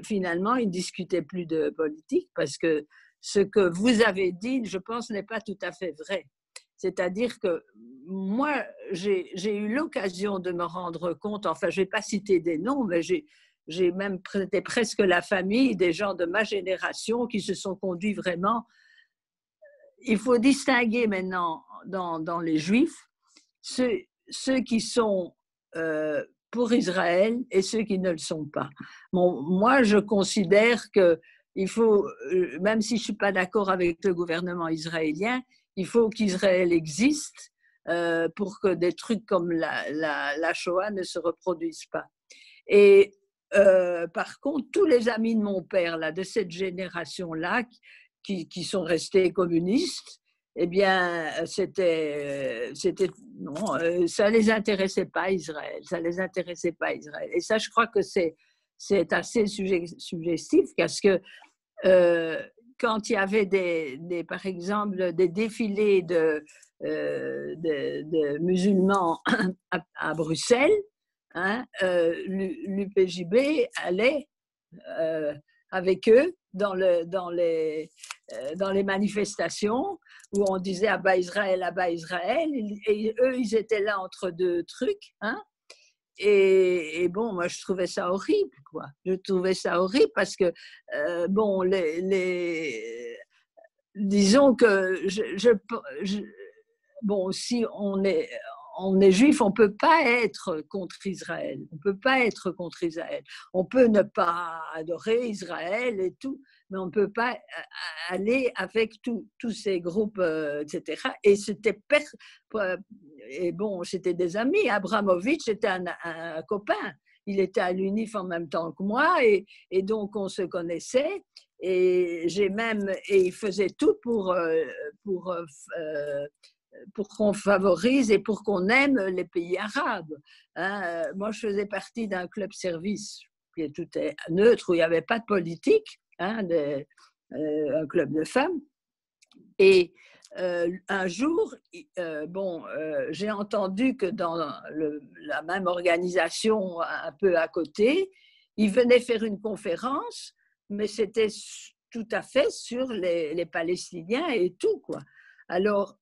finalement, ils ne discutaient plus de politique parce que ce que vous avez dit, je pense, n'est pas tout à fait vrai. C'est-à-dire que moi, j'ai eu l'occasion de me rendre compte, enfin, je ne vais pas citer des noms, mais j'ai même c'était presque la famille des gens de ma génération qui se sont conduits vraiment. Il faut distinguer maintenant dans les Juifs ceux qui sont pour Israël et ceux qui ne le sont pas. Bon, moi, je considère qu'il faut, même si je ne suis pas d'accord avec le gouvernement israélien, il faut qu'Israël existe pour que des trucs comme la Shoah ne se reproduisent pas. Et par contre, tous les amis de mon père, là, de cette génération-là, qui sont restés communistes, eh bien, non, ça les intéressait pas Israël, ça les intéressait pas Israël. Et ça, je crois que c'est assez suggestif parce que quand il y avait par exemple, des défilés de musulmans à Bruxelles, hein, l'UPJB allait avec eux dans les manifestations où on disait Abba Israël, et eux, ils étaient là entre deux trucs, hein. Et bon, moi, je trouvais ça horrible, quoi. Je trouvais ça horrible parce que, bon, disons que bon, si on est on est juif, on ne peut pas être contre Israël. On peut pas être contre Israël. On peut ne pas adorer Israël et tout, mais on ne peut pas aller avec tous ces groupes, etc. Et c'était des amis. Abramovitch était un copain. Il était à l'UNIF en même temps que moi et donc on se connaissait. Et il faisait tout pour qu'on favorise et pour qu'on aime les pays arabes. Hein. Moi, je faisais partie d'un club service qui était neutre, où il n'y avait pas de politique, hein, un club de femmes. Et un jour, j'ai entendu que dans la même organisation, un peu à côté, ils venaient faire une conférence, mais c'était tout à fait sur les Palestiniens et tout, quoi. Alors,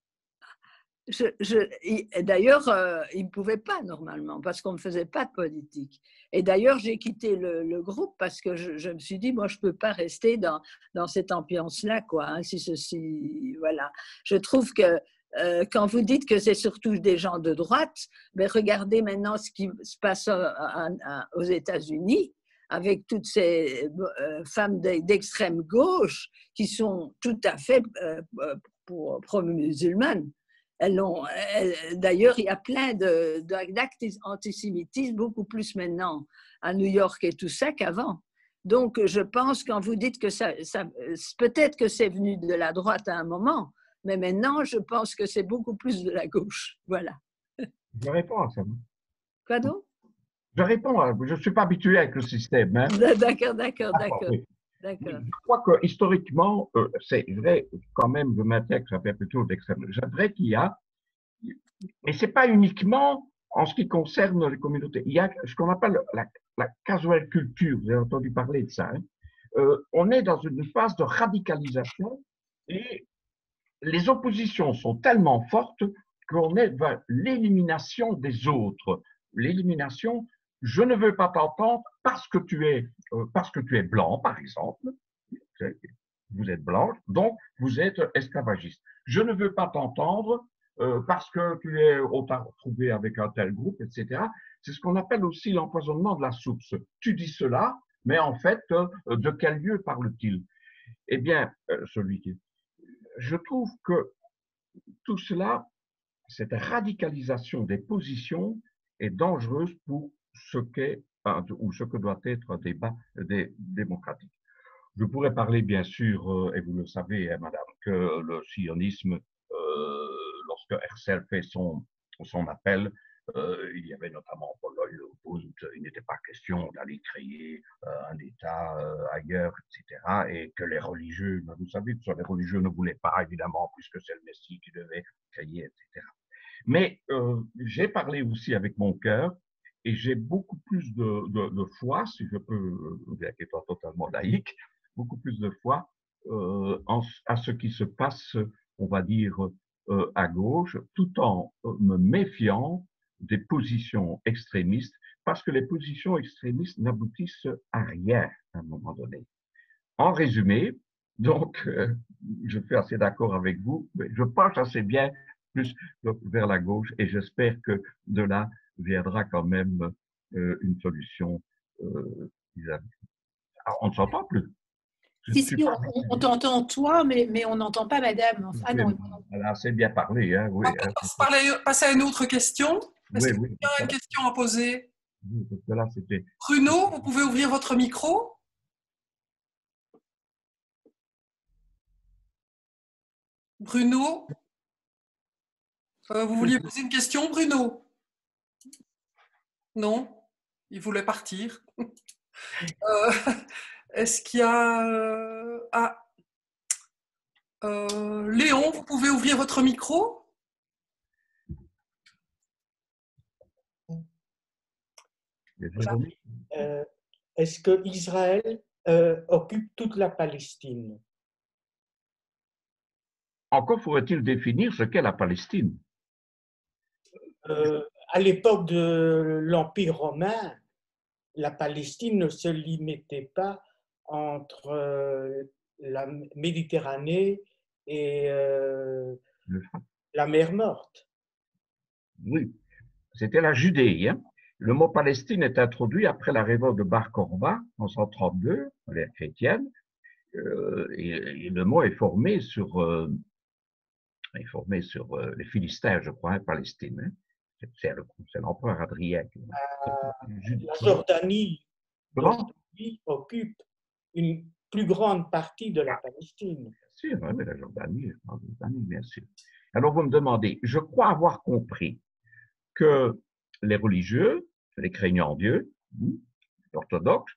d'ailleurs, ils ne pouvaient pas normalement parce qu'on ne faisait pas de politique. Et d'ailleurs, j'ai quitté le groupe parce que je me suis dit, moi, je ne peux pas rester dans cette ambiance-là, quoi. Hein, voilà. Je trouve que quand vous dites que c'est surtout des gens de droite, ben regardez maintenant ce qui se passe aux États-Unis avec toutes ces femmes d'extrême gauche qui sont tout à fait pro-musulmanes. D'ailleurs, il y a plein d'actes antisémitisme, beaucoup plus maintenant à New York et tout ça qu'avant. Donc, je pense, quand vous dites que peut-être que c'est venu de la droite à un moment, mais maintenant, je pense que c'est beaucoup plus de la gauche. Voilà. Je réponds à ça. Pardon? Je ne suis pas habitué avec le système. Hein. D'accord. Oui. Je crois que historiquement, c'est vrai, quand même, je maintiens que ça fait plutôt d'extrême. C'est vrai qu'il y a, mais ce n'est pas uniquement en ce qui concerne les communautés. Il y a ce qu'on appelle la casual culture, vous avez entendu parler de ça. Hein. On est dans une phase de radicalisation et les oppositions sont tellement fortes qu'on est vers l'élimination des autres. L'élimination, je ne veux pas t'entendre parce que tu es blanc, par exemple. Vous êtes blanche, donc vous êtes esclavagiste. Je ne veux pas t'entendre parce que tu es trouvé avec un tel groupe, etc. C'est ce qu'on appelle aussi l'empoisonnement de la soupe. Tu dis cela, mais en fait, de quel lieu parle-t-il? Eh bien, je trouve que tout cela, cette radicalisation des positions est dangereuse pour ce qu'est ou ce que doit être un débat démocratique. Je pourrais parler, bien sûr, et vous le savez, hein, madame, que le sionisme, lorsque Herzl fait son appel, il y avait notamment en Pologne, il n'était pas question d'aller créer un État ailleurs, etc. Et que les religieux, vous savez, les religieux ne voulaient pas, évidemment, puisque c'est le Messie qui devait créer, etc. Mais j'ai parlé aussi avec mon cœur et j'ai beaucoup plus de foi, si je peux, bien qu'étant totalement laïque, beaucoup plus de foi à ce qui se passe, on va dire, à gauche, tout en me méfiant des positions extrémistes, parce que les positions extrémistes n'aboutissent à rien à un moment donné. En résumé, donc, je suis assez d'accord avec vous, mais je penche assez bien plus vers la gauche et j'espère que de là viendra quand même une solution. On ne s'entend plus. Si, on t'entend toi, mais on n'entend pas madame. Ah non. Elle a assez bien parlé. Hein, oui, on peut passer à une autre question. Est-ce qu'il y a une question à poser? Oui, parce que là, c'était... Bruno, vous pouvez ouvrir votre micro? Bruno, vous vouliez poser une question, Bruno? Non, il voulait partir. Est-ce qu'il y a... Léon, vous pouvez ouvrir votre micro? Est-ce que Israël occupe toute la Palestine? Encore faudrait-il définir ce qu'est la Palestine. À l'époque de l'Empire romain, la Palestine ne se limitait pas entre la Méditerranée et la mer Morte. Oui, c'était la Judée. Hein. Le mot Palestine est introduit après la révolte de Bar Korba en 132, l'ère chrétienne, et le mot est formé sur les Philistins, je crois, Palestine. Hein. C'est l'empereur Adrien. La Jordanie, Comment? occupe une plus grande partie de la Palestine. Bien sûr, oui, la Jordanie, bien sûr. Alors vous me demandez, je crois avoir compris que les religieux, les craignants en Dieu, orthodoxes,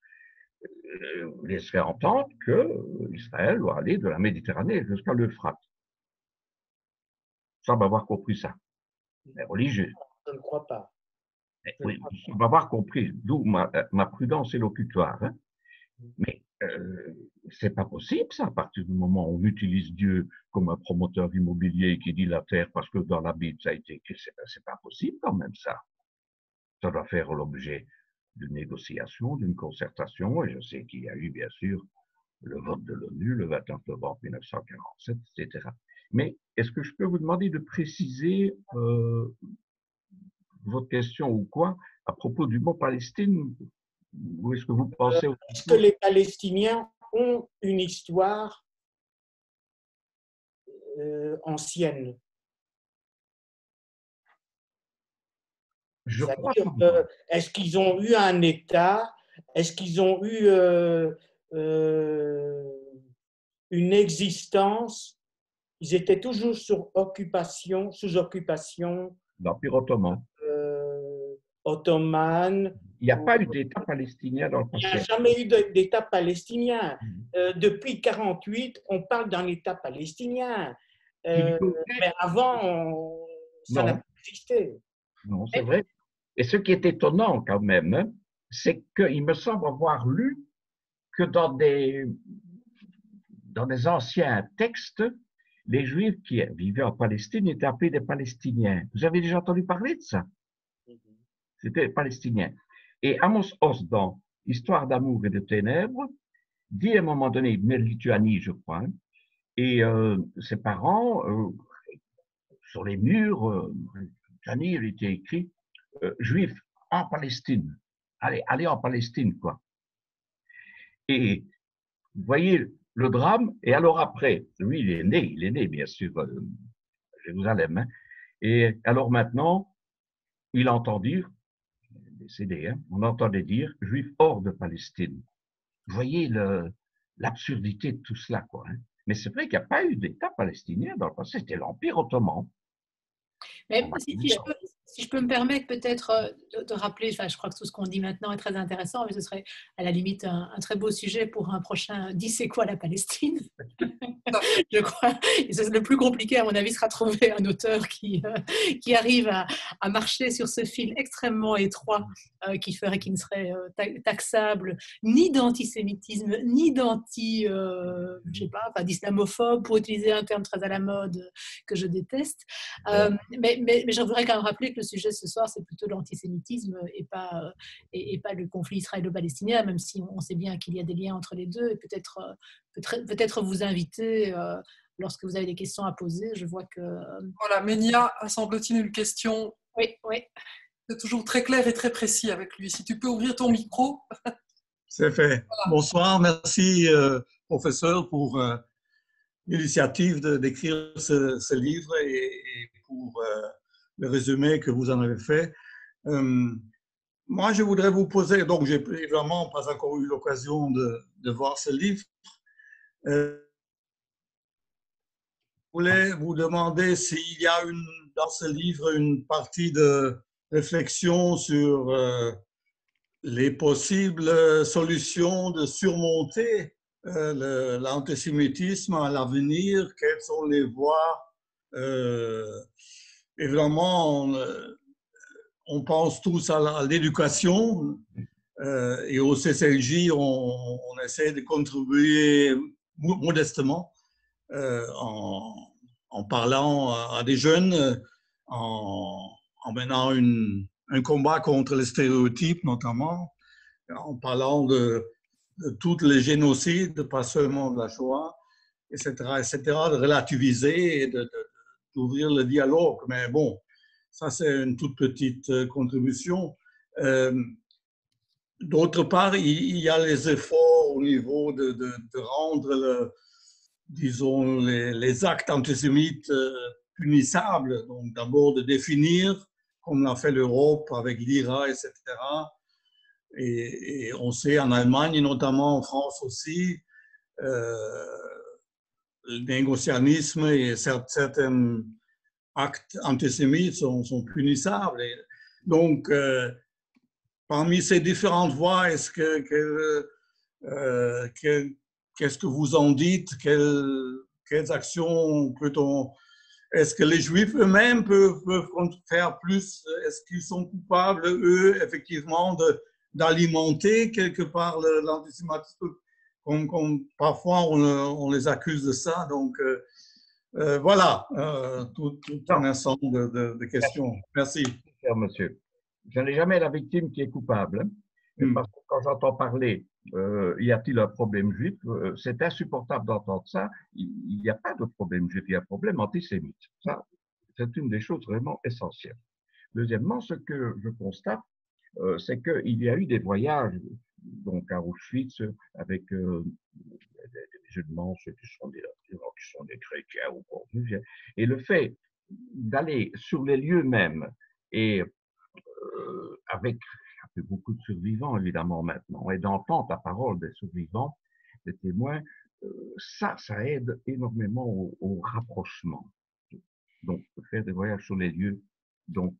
laisseraient entendre que Israël doit aller de la Méditerranée jusqu'à l'Euphrate. Ça va avoir compris ça. Les religieux. Je ne crois pas. Oui, on va avoir compris, d'où ma prudence élocutoire. Hein. Mais c'est pas possible, ça, à partir du moment où on utilise Dieu comme un promoteur immobilier qui dit la terre parce que dans la Bible ça a été écrit, c'est pas possible quand même ça. Ça doit faire l'objet d'une négociation, d'une concertation, et je sais qu'il y a eu bien sûr le vote de l'ONU le 29 novembre 1947, etc. Mais est-ce que je peux vous demander de préciser votre question ou quoi à propos du mot Palestine? Ou est-ce que vous pensez Est-ce que les Palestiniens ont une histoire ancienne? Je crois C'est-à-dire, est-ce qu'ils ont eu un État? Est-ce qu'ils ont eu une existence? Ils étaient toujours sous occupation l'Empire ottoman. Ottomane. Il n'y a pas eu d'État palestinien dans le Il n'y a passé. jamais eu d'État palestinien. Depuis 1948, on parle d'un État palestinien. Mais avant, ça n'a pas existé. Non, c'est vrai. Et ce qui est étonnant quand même, hein, c'est qu'il me semble avoir lu que dans des anciens textes, les Juifs qui vivaient en Palestine étaient appelés des Palestiniens. Vous avez déjà entendu parler de ça? C'était les Palestiniens. Et Amos Oz, dans Histoire d'amour et de ténèbres, dit à un moment donné, il venait de Lituanie, je crois, hein, et ses parents, sur les murs, Lituanie, il était écrit Juifs en Palestine. Allez en Palestine, quoi. Et vous voyez le drame, et alors après, lui, il est né, bien sûr, à Jérusalem. Hein, et alors maintenant, il entend dire, décédé, hein, on entendait dire Juifs hors de Palestine. Vous voyez l'absurdité de tout cela, quoi. Hein. Mais c'est vrai qu'il n'y a pas eu d'État palestinien dans le passé, c'était l'Empire ottoman. Mais si je peux me permettre peut-être de rappeler, enfin, je crois que tout ce qu'on dit maintenant est très intéressant, mais ce serait à la limite un très beau sujet pour un prochain « Dis c'est quoi la Palestine ?» Je crois. Et le plus compliqué, à mon avis, sera trouver un auteur qui arrive à marcher sur ce fil extrêmement étroit qui ne serait taxable ni d'antisémitisme, ni je sais pas, enfin, d'islamophobe, pour utiliser un terme très à la mode que je déteste. Mais je voudrais quand même rappeler que le sujet ce soir, c'est plutôt l'antisémitisme et pas le conflit israélo-palestinien, même si on sait bien qu'il y a des liens entre les deux, et peut-être vous inviter lorsque vous avez des questions à poser. Je vois que... Voilà, Ménia a, semble-t-il, une question. Oui. C'est toujours très clair et très précis avec lui. Si tu peux ouvrir ton micro. C'est fait. Voilà. Bonsoir, merci professeur pour l'initiative d'écrire ce livre et pour le résumé que vous en avez fait. Moi, je voudrais vous poser, donc j'ai évidemment pas encore eu l'occasion de voir ce livre. Je voulais vous demander s'il y a dans ce livre une partie de réflexion sur les possibles solutions de surmonter l'antisémitisme à l'avenir, quelles sont les voies. Évidemment, on pense tous à l'éducation et au CCLJ, on essaie de contribuer modestement en parlant à des jeunes, en menant un combat contre les stéréotypes notamment, en parlant de tous les génocides, pas seulement de la Shoah, etc., de relativiser et d'ouvrir le dialogue. Mais bon, Ça, c'est une toute petite contribution. D'autre part, il y a les efforts au niveau de rendre, disons, les actes antisémites punissables. Donc, d'abord de définir, comme l'a fait l'Europe avec l'IRA, etc. Et on sait en Allemagne, notamment en France aussi, le négociationnisme et certains actes antisémites sont punissables. Et donc, parmi ces différentes voies, qu'est-ce que vous en dites? Quelles actions peut-on... Est-ce que les Juifs eux-mêmes peuvent faire plus? Est-ce qu'ils sont coupables, eux, effectivement, d'alimenter quelque part l'antisémitisme, comme parfois on les accuse de ça? Donc, voilà, tout un ensemble de questions. Merci. Cher monsieur, je n'ai jamais la victime qui est coupable. Parce que quand j'entends parler, y a-t-il un problème juif? C'est insupportable d'entendre ça. Il n'y a pas de problème juif, il y a un problème antisémite. Ça, c'est une des choses vraiment essentielles. Deuxièmement, ce que je constate, c'est qu'il y a eu des voyages, donc à Auschwitz, avec des musulmans, ceux qui sont des chrétiens ou quoi. Et le fait d'aller sur les lieux mêmes et avec beaucoup de survivants, évidemment, maintenant, et d'entendre la parole des survivants, des témoins, ça aide énormément au rapprochement. Donc, faire des voyages sur les lieux, donc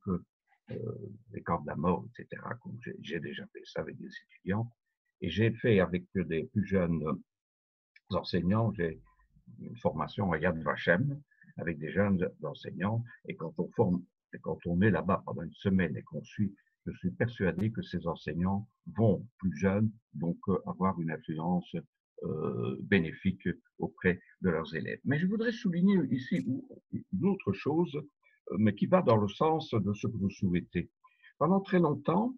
les camps de la mort, etc., comme j'ai déjà fait ça avec des étudiants, et j'ai fait avec des plus jeunes enseignants, j'ai une formation à Yad Vashem, avec des jeunes enseignants, et quand on est là-bas pendant une semaine et qu'on suit, je suis persuadé que ces enseignants vont, plus jeunes, donc avoir une influence bénéfique auprès de leurs élèves. Mais je voudrais souligner ici une autre chose, mais qui va dans le sens de ce que vous souhaitez. Pendant très longtemps,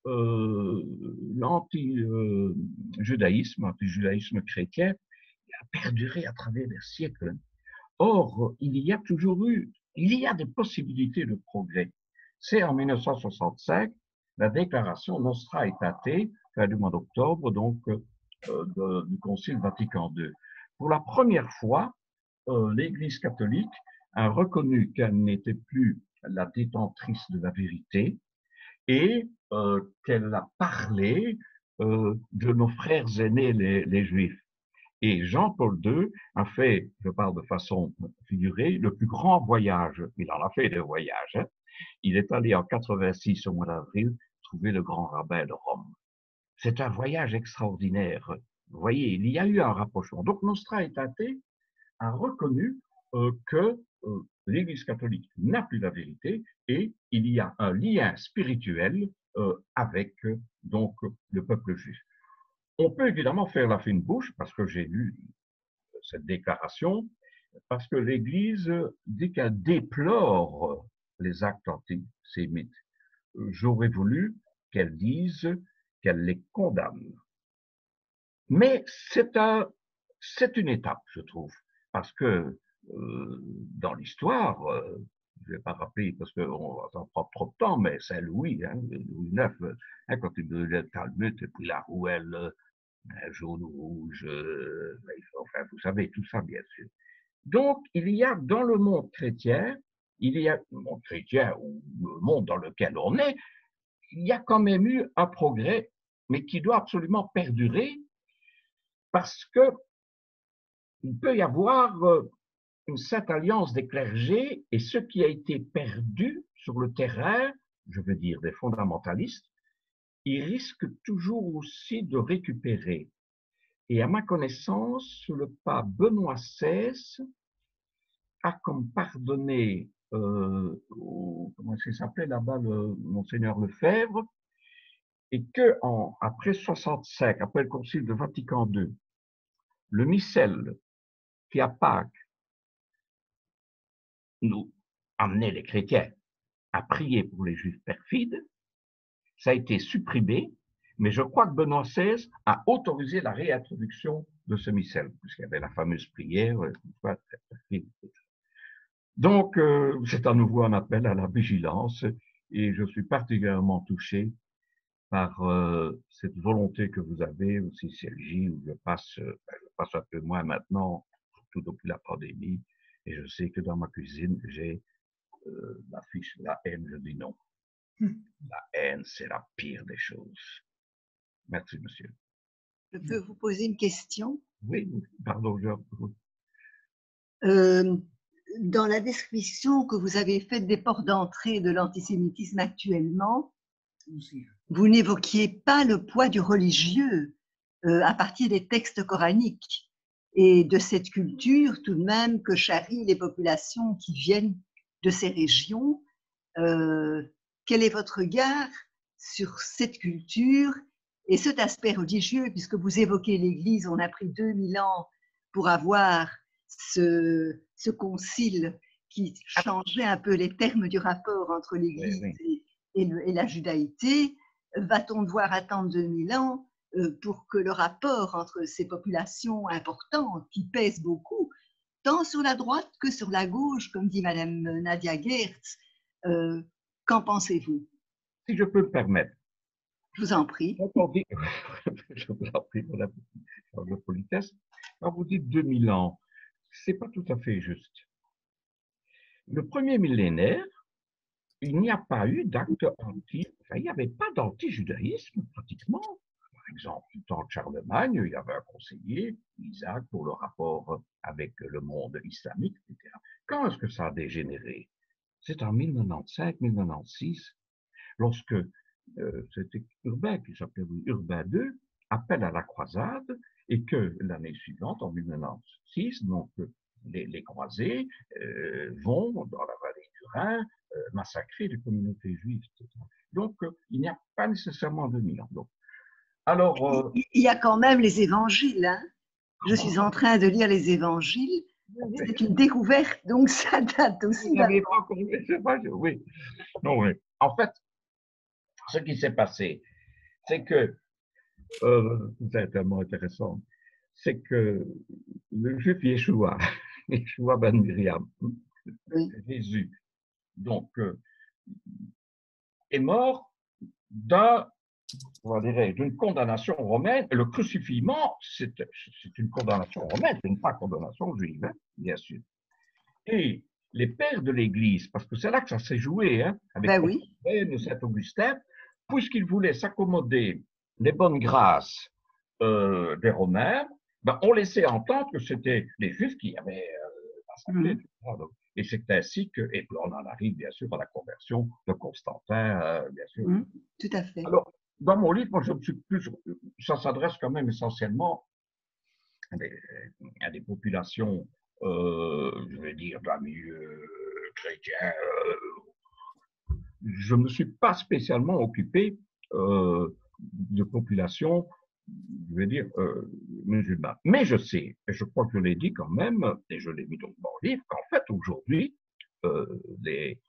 l'anti-judaïsme chrétien a perduré à travers les siècles. Or, il y a des possibilités de progrès. C'est en 1965, la déclaration Nostra Aetate, fin du mois d'octobre, donc du Concile Vatican II. Pour la première fois, l'Église catholique a reconnu qu'elle n'était plus la détentrice de la vérité et qu'elle a parlé de nos frères aînés, les Juifs. Et Jean-Paul II a fait, je parle de façon figurée, le plus grand voyage. Il en a fait des voyages. Hein. Il est allé en 86 au mois d'avril trouver le grand rabbin de Rome. C'est un voyage extraordinaire. Vous voyez, il y a eu un rapprochement. Donc Nostra Aetate a reconnu que l'Église catholique n'a plus la vérité et il y a un lien spirituel avec donc le peuple juif. On peut évidemment faire la fine bouche, parce que j'ai lu cette déclaration, parce que l'Église dit qu'elle déplore les actes antisémites. J'aurais voulu qu'elle dise qu'elle les condamne. Mais c'est une étape, je trouve, parce que dans l'histoire, je ne vais pas rappeler parce qu'on va prendre trop de temps, mais c'est Louis, Louis IX, quand il faisait le Talmud, et puis la rouelle, jaune ou rouge, enfin, vous savez, tout ça, bien sûr. Donc, il y a dans le monde chrétien, ou le monde dans lequel on est, il y a quand même eu un progrès, mais qui doit absolument perdurer, parce que il peut y avoir une sainte alliance des clergés, et ce qui a été perdu sur le terrain, je veux dire des fondamentalistes, ils risquent toujours aussi de récupérer. Et à ma connaissance, le pape Benoît XVI a comme pardonné, comment est-ce qu'il s'appelait là-bas, Monseigneur Lefebvre, et que après 65, après le Concile de Vatican II, le missel qui à Pâques nous amenait les chrétiens à prier pour les juifs perfides, ça a été supprimé, mais je crois que Benoît XVI a autorisé la réintroduction de ce missel, puisqu'il y avait la fameuse prière, Donc, c'est à nouveau un appel à la vigilance et je suis particulièrement touché par cette volonté que vous avez au CCLJ où je passe un peu moins maintenant, surtout depuis la pandémie, et je sais que dans ma cuisine, j'ai la fiche de la haine, je dis non. La haine, c'est la pire des choses. Merci, monsieur. Je peux vous poser une question? Oui, pardon, dans la description que vous avez faite des ports d'entrée de l'antisémitisme actuellement, vous n'évoquiez pas le poids du religieux à partir des textes coraniques et de cette culture tout de même que charrient les populations qui viennent de ces régions. Quel est votre regard sur cette culture et cet aspect religieux, puisque vous évoquez l'Église, on a pris 2000 ans pour avoir ce concile qui changeait un peu les termes du rapport entre l'Église et la judaïté. Va-t-on devoir attendre 2000 ans pour que le rapport entre ces populations importantes, qui pèsent beaucoup, tant sur la droite que sur la gauche, comme dit Madame Nadia Geertz, qu'en pensez-vous? Si je peux me permettre. Je vous en prie. Je vous en prie pour la politesse. Quand vous dites 2000 ans, c'est pas tout à fait juste. Le premier millénaire, il n'y a pas eu d'acte il n'y avait pas d'anti-judaïsme pratiquement. Par exemple, du temps de Charlemagne, il y avait un conseiller, Isaac, pour le rapport avec le monde islamique, etc. Quand est-ce que ça a dégénéré? C'est en 1095-1096, lorsque c'était Urbain, qui s'appelait Urbain II, appelle à la croisade, et que l'année suivante, en 1096, donc les croisés vont dans la vallée du Rhin massacrer les communautés juives, etc. Donc, il n'y a pas nécessairement 2000 ans. Donc, alors, il y a quand même les évangiles. Hein. Je suis en train de lire les évangiles. C'est une découverte, donc ça date aussi. Vous n'avez pas encore lu, oui. Non, oui. En fait, ce qui s'est passé, c'est que, c'est tellement intéressant, c'est que le juif Yeshua, Yeshua ben Miriam, Jésus, donc, est mort d'une condamnation romaine. Le crucifiement, c'est une condamnation romaine, ce n'est pas une condamnation juive, hein, bien sûr. Et les pères de l'Église, parce que c'est là que ça s'est joué, hein, avec Saint-Augustin, puisqu'ils voulaient s'accommoder des bonnes grâces des Romains, ben, on laissait entendre que c'était les Juifs qui avaient et c'est ainsi que, et on en arrive bien sûr à la conversion de Constantin, bien sûr. Tout à fait. Alors, dans mon livre, moi, ça s'adresse quand même essentiellement à des populations, je vais dire, d'un milieu chrétien. Je ne me suis pas spécialement occupé de populations, je vais dire, musulmanes. Mais je sais, et je crois que je l'ai dit quand même, et je l'ai mis dans mon livre, qu'en fait, aujourd'hui, les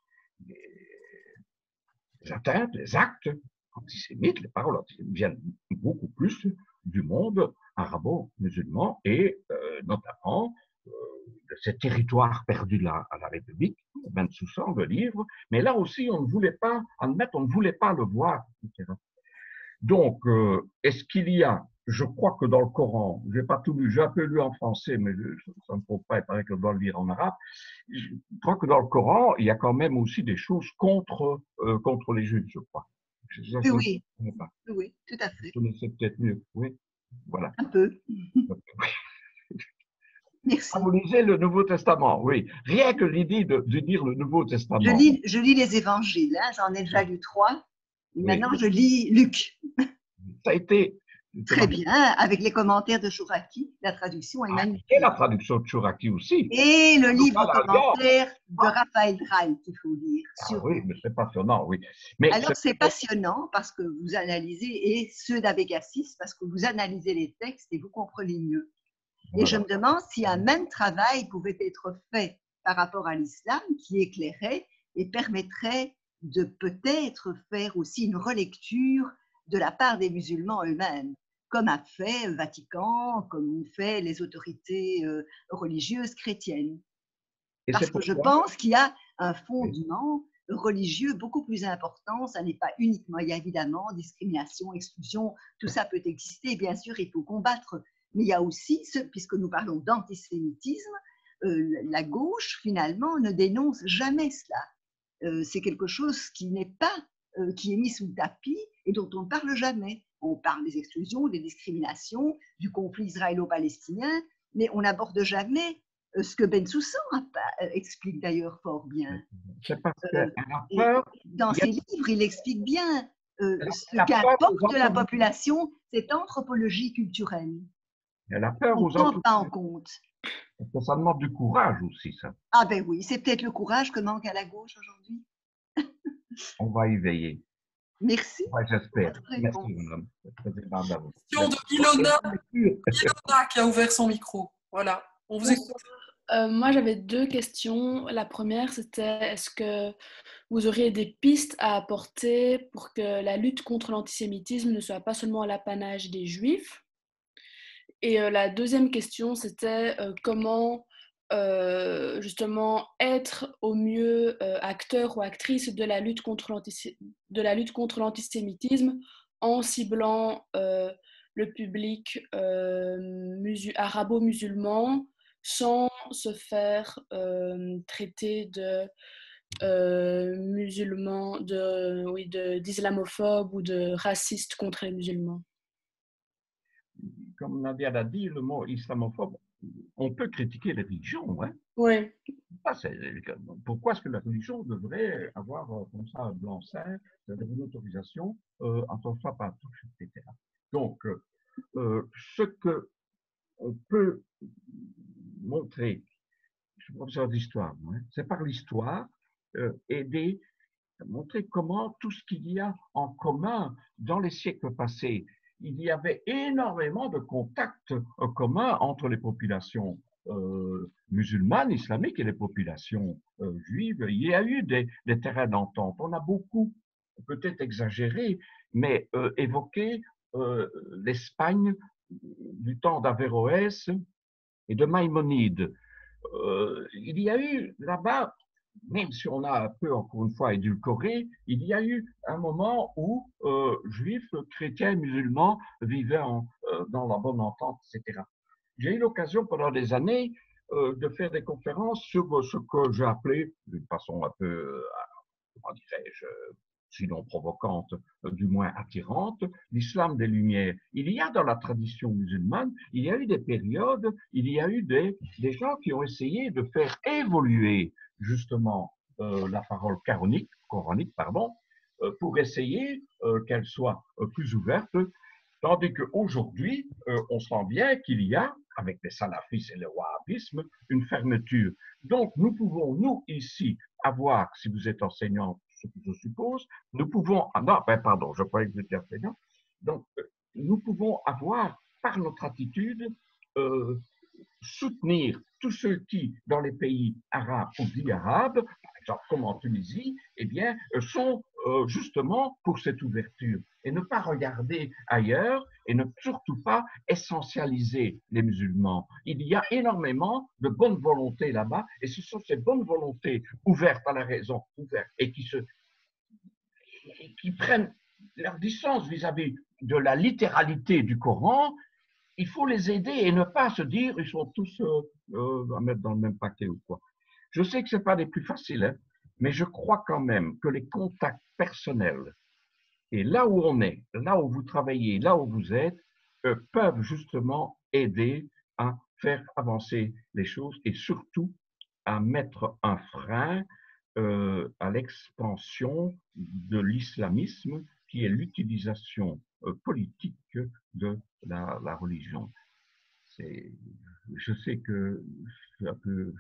atteintes, les actes antisémites, les paroles antisémites viennent beaucoup plus du monde arabo-musulman et notamment de ces territoires perdus à la République, même sous sang de livres, mais là aussi on ne voulait pas admettre, on ne voulait pas le voir, etc. Donc, est-ce qu'il y a, je crois que dans le Coran, je n'ai pas tout lu, j'ai un peu lu en français, mais ça ne peut pas être avec le bon le lire en arabe, je crois que dans le Coran, il y a quand même aussi des choses contre les Juifs, je crois. Oui, oui, tout à fait. Vous connaissez peut-être mieux, oui, voilà. Un peu. Merci. Ah, vous lisez le Nouveau Testament, oui. Rien que l'idée de dire le Nouveau Testament. Je lis les évangiles, hein, j'en ai déjà lu 3. Maintenant, je lis Luc. Ça a été... Très bien, avec les commentaires de Chouraki, la traduction est magnifique. Et la traduction de Chouraki aussi. Et le livre commentaire de Raphaël Drey, qu'il faut lire. Oui, mais c'est passionnant, oui. Alors, c'est passionnant parce que vous analysez, et ceux d'Avegassis, parce que vous analysez les textes et vous comprenez mieux. Et je me demande si un même travail pouvait être fait par rapport à l'islam, qui éclairait et permettrait de peut-être faire aussi une relecture de la part des musulmans eux-mêmes, comme a fait le Vatican, comme ont fait les autorités religieuses chrétiennes. Parce que je pense qu'il y a un fondement religieux beaucoup plus important. Ça n'est pas uniquement, il y a évidemment discrimination, exclusion, tout ça peut exister, bien sûr, il faut combattre. Mais il y a aussi, puisque nous parlons d'antisémitisme, la gauche, finalement, ne dénonce jamais cela. C'est quelque chose qui n'est pas, qui est mis sous le tapis et dont on ne parle jamais. On parle des exclusions, des discriminations, du conflit israélo-palestinien, mais on n'aborde jamais ce que Bensoussan explique d'ailleurs fort bien. C'est parce qu'elle a peur. Dans ses livres, il explique bien ce qu'apporte la population, cette anthropologie culturelle. Elle a peur aux autres. On ne prend pas en compte. Parce que ça demande du courage aussi, ça. Ah ben oui, c'est peut-être le courage que manque à la gauche aujourd'hui. On va y veiller. Merci. Ouais, j'espère. Merci, madame. Question de Ilona qui a ouvert son micro. Voilà, on vous écoute. Moi, j'avais 2 questions. La première, c'était est-ce que vous auriez des pistes à apporter pour que la lutte contre l'antisémitisme ne soit pas seulement l'apanage des Juifs? Et la deuxième question, c'était comment justement être au mieux acteur ou actrice de la lutte contre l'antisémitisme en ciblant le public arabo-musulman sans se faire traiter de musulmans, d'islamophobes ou de racistes contre les musulmans. Comme Nadia l'a dit, le mot islamophobe, on peut critiquer les religions. Hein? Oui. Pourquoi est-ce que la religion devrait avoir comme ça un blanc-seing, une autorisation, en soit pas touche, etc. Donc, ce que on peut montrer, je suis professeur d'histoire, hein, c'est par l'histoire aider à montrer comment tout ce qu'il y a en commun dans les siècles passés. Il y avait énormément de contacts communs entre les populations musulmanes, islamiques et les populations juives. Il y a eu des terrains d'entente. On a beaucoup, peut-être exagéré, mais évoqué l'Espagne du temps d'Averroès et de Maïmonide. Il y a eu là-bas, même si on a un peu, encore une fois, édulcoré, il y a eu un moment où juifs, chrétiens, musulmans vivaient dans la bonne entente, etc. J'ai eu l'occasion pendant des années de faire des conférences sur ce que j'ai appelé, d'une façon un peu, comment dirais-je, sinon provocante, du moins attirante, l'islam des Lumières. Il y a dans la tradition musulmane, il y a eu des périodes, il y a eu des gens qui ont essayé de faire évoluer justement la parole coranique, pour essayer qu'elle soit plus ouverte, tandis qu'aujourd'hui, on sent bien qu'il y a, avec les salafistes et le wahhabisme, une fermeture. Donc, nous pouvons, nous, ici, avoir, si vous êtes enseignant, ce que je suppose, nous pouvons, je croyais que vous étiez enseignant, donc, nous pouvons avoir, par notre attitude, soutenir tous ceux qui, dans les pays arabes ou dits arabes, par exemple comme en Tunisie, eh bien, sont justement pour cette ouverture et ne pas regarder ailleurs et ne surtout pas essentialiser les musulmans. Il y a énormément de bonne volonté là-bas et ce sont ces bonnes volontés ouvertes à la raison, ouvertes et qui prennent leur distance vis-à-vis de la littéralité du Coran. Il faut les aider et ne pas se dire ils sont tous à mettre dans le même paquet ou quoi. Je sais que ce n'est pas les plus faciles, hein, mais je crois quand même que les contacts personnels et là où on est, là où vous travaillez, là où vous êtes, peuvent justement aider à faire avancer les choses et surtout à mettre un frein à l'expansion de l'islamisme qui est l'utilisation politique de la religion. Je sais que c'est un peu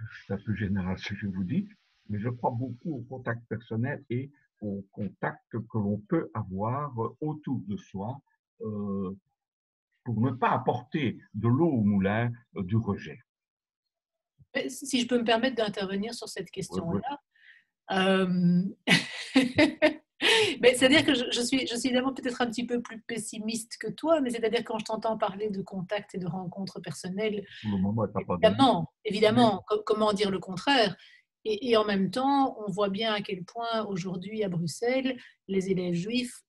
général ce que je vous dis, mais je crois beaucoup au contact personnel et au contact que l'on peut avoir autour de soi pour ne pas apporter de l'eau au moulin du rejet. Si je peux me permettre d'intervenir sur cette question-là, c'est-à-dire que je suis évidemment peut-être un petit peu plus pessimiste que toi, mais c'est-à-dire quand je t'entends parler de contact et de rencontres personnelles, évidemment, comment dire le contraire? Et en même temps, on voit bien à quel point aujourd'hui à Bruxelles, les élèves juifs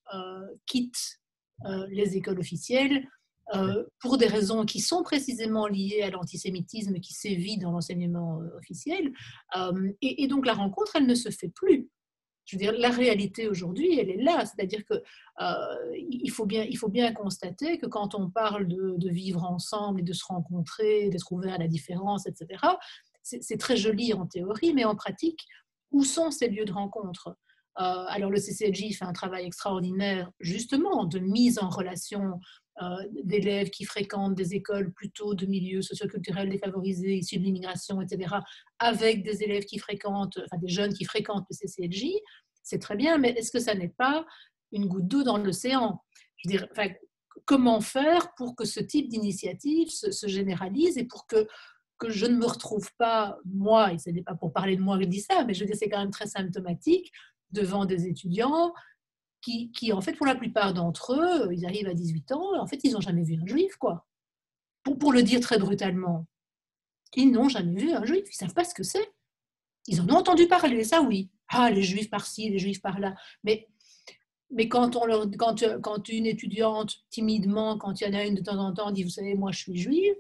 quittent les écoles officielles pour des raisons qui sont précisément liées à l'antisémitisme qui sévit dans l'enseignement officiel. Et donc la rencontre, elle ne se fait plus. Je veux dire, la réalité aujourd'hui, elle est là. C'est-à-dire que il faut bien constater que quand on parle de vivre ensemble et de se rencontrer, d'être ouvert à la différence, etc., c'est très joli en théorie, mais en pratique, où sont ces lieux de rencontre? Alors le CCLJ fait un travail extraordinaire, justement, de mise en relation d'élèves qui fréquentent des écoles plutôt de milieux socioculturels défavorisés, issus de l'immigration, etc., avec des élèves qui fréquentent, enfin des jeunes qui fréquentent le CCLJ. C'est très bien, mais est-ce que ça n'est pas une goutte d'eau dans l'océan? Je veux dire, enfin, comment faire pour que ce type d'initiative se généralise et pour que je ne me retrouve pas, moi, et ce n'est pas pour parler de moi que je dis ça, mais je veux dire, c'est quand même très symptomatique, devant des étudiants qui, en fait, pour la plupart d'entre eux, ils arrivent à 18 ans, en fait, ils n'ont jamais vu un juif, quoi. Pour le dire très brutalement, ils n'ont jamais vu un juif, ils ne savent pas ce que c'est. Ils en ont entendu parler, ça oui. Ah, les juifs par-ci, les juifs par-là. Mais quand une étudiante, timidement, quand il y en a une de temps en temps, dit, vous savez, moi, je suis juive,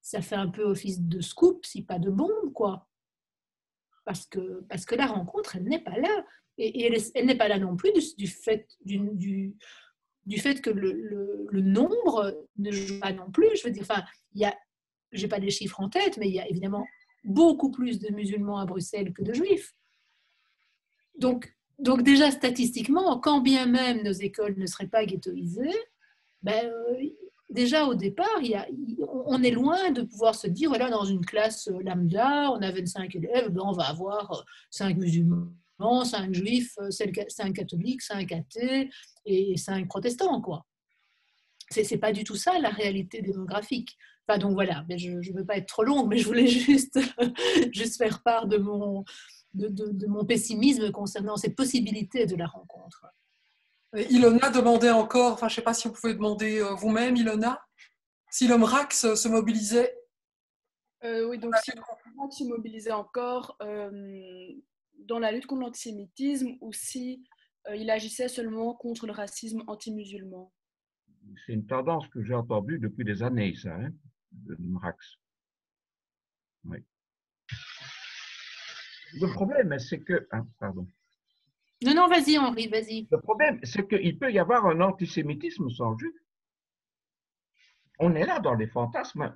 ça fait un peu office de scoop, si pas de bombe, quoi. Parce que la rencontre, elle n'est pas là. Et elle n'est pas là non plus du fait que le nombre ne joue pas non plus. Je veux dire, enfin, je n'ai pas les chiffres en tête, mais il y a évidemment beaucoup plus de musulmans à Bruxelles que de juifs. Donc déjà, statistiquement, quand bien même nos écoles ne seraient pas ghettoisées, ben, déjà au départ, on est loin de pouvoir se dire, voilà, dans une classe lambda, on a 25 élèves, ben, on va avoir 5 musulmans, 5 juifs, 5 catholiques, 5 athées et 5 protestants, quoi. C'est pas du tout ça la réalité démographique. Enfin, donc voilà, mais je ne veux pas être trop longue, mais je voulais juste faire part de mon pessimisme concernant ces possibilités de la rencontre. Ilona demandait encore, enfin je ne sais pas si vous pouvez demander vous-même, Ilona, si le MRAC se mobilisait. Oui, donc si le MRAC se mobilisait encore dans la lutte contre l'antisémitisme ou si il agissait seulement contre le racisme anti-musulman. C'est une tendance que j'ai entendue depuis des années, ça, hein, le MRAC. Oui. Le problème, c'est que... Hein, pardon. Non, vas-y Henri, vas-y. Le problème, c'est qu'il peut y avoir un antisémitisme sans juif. On est là dans les fantasmes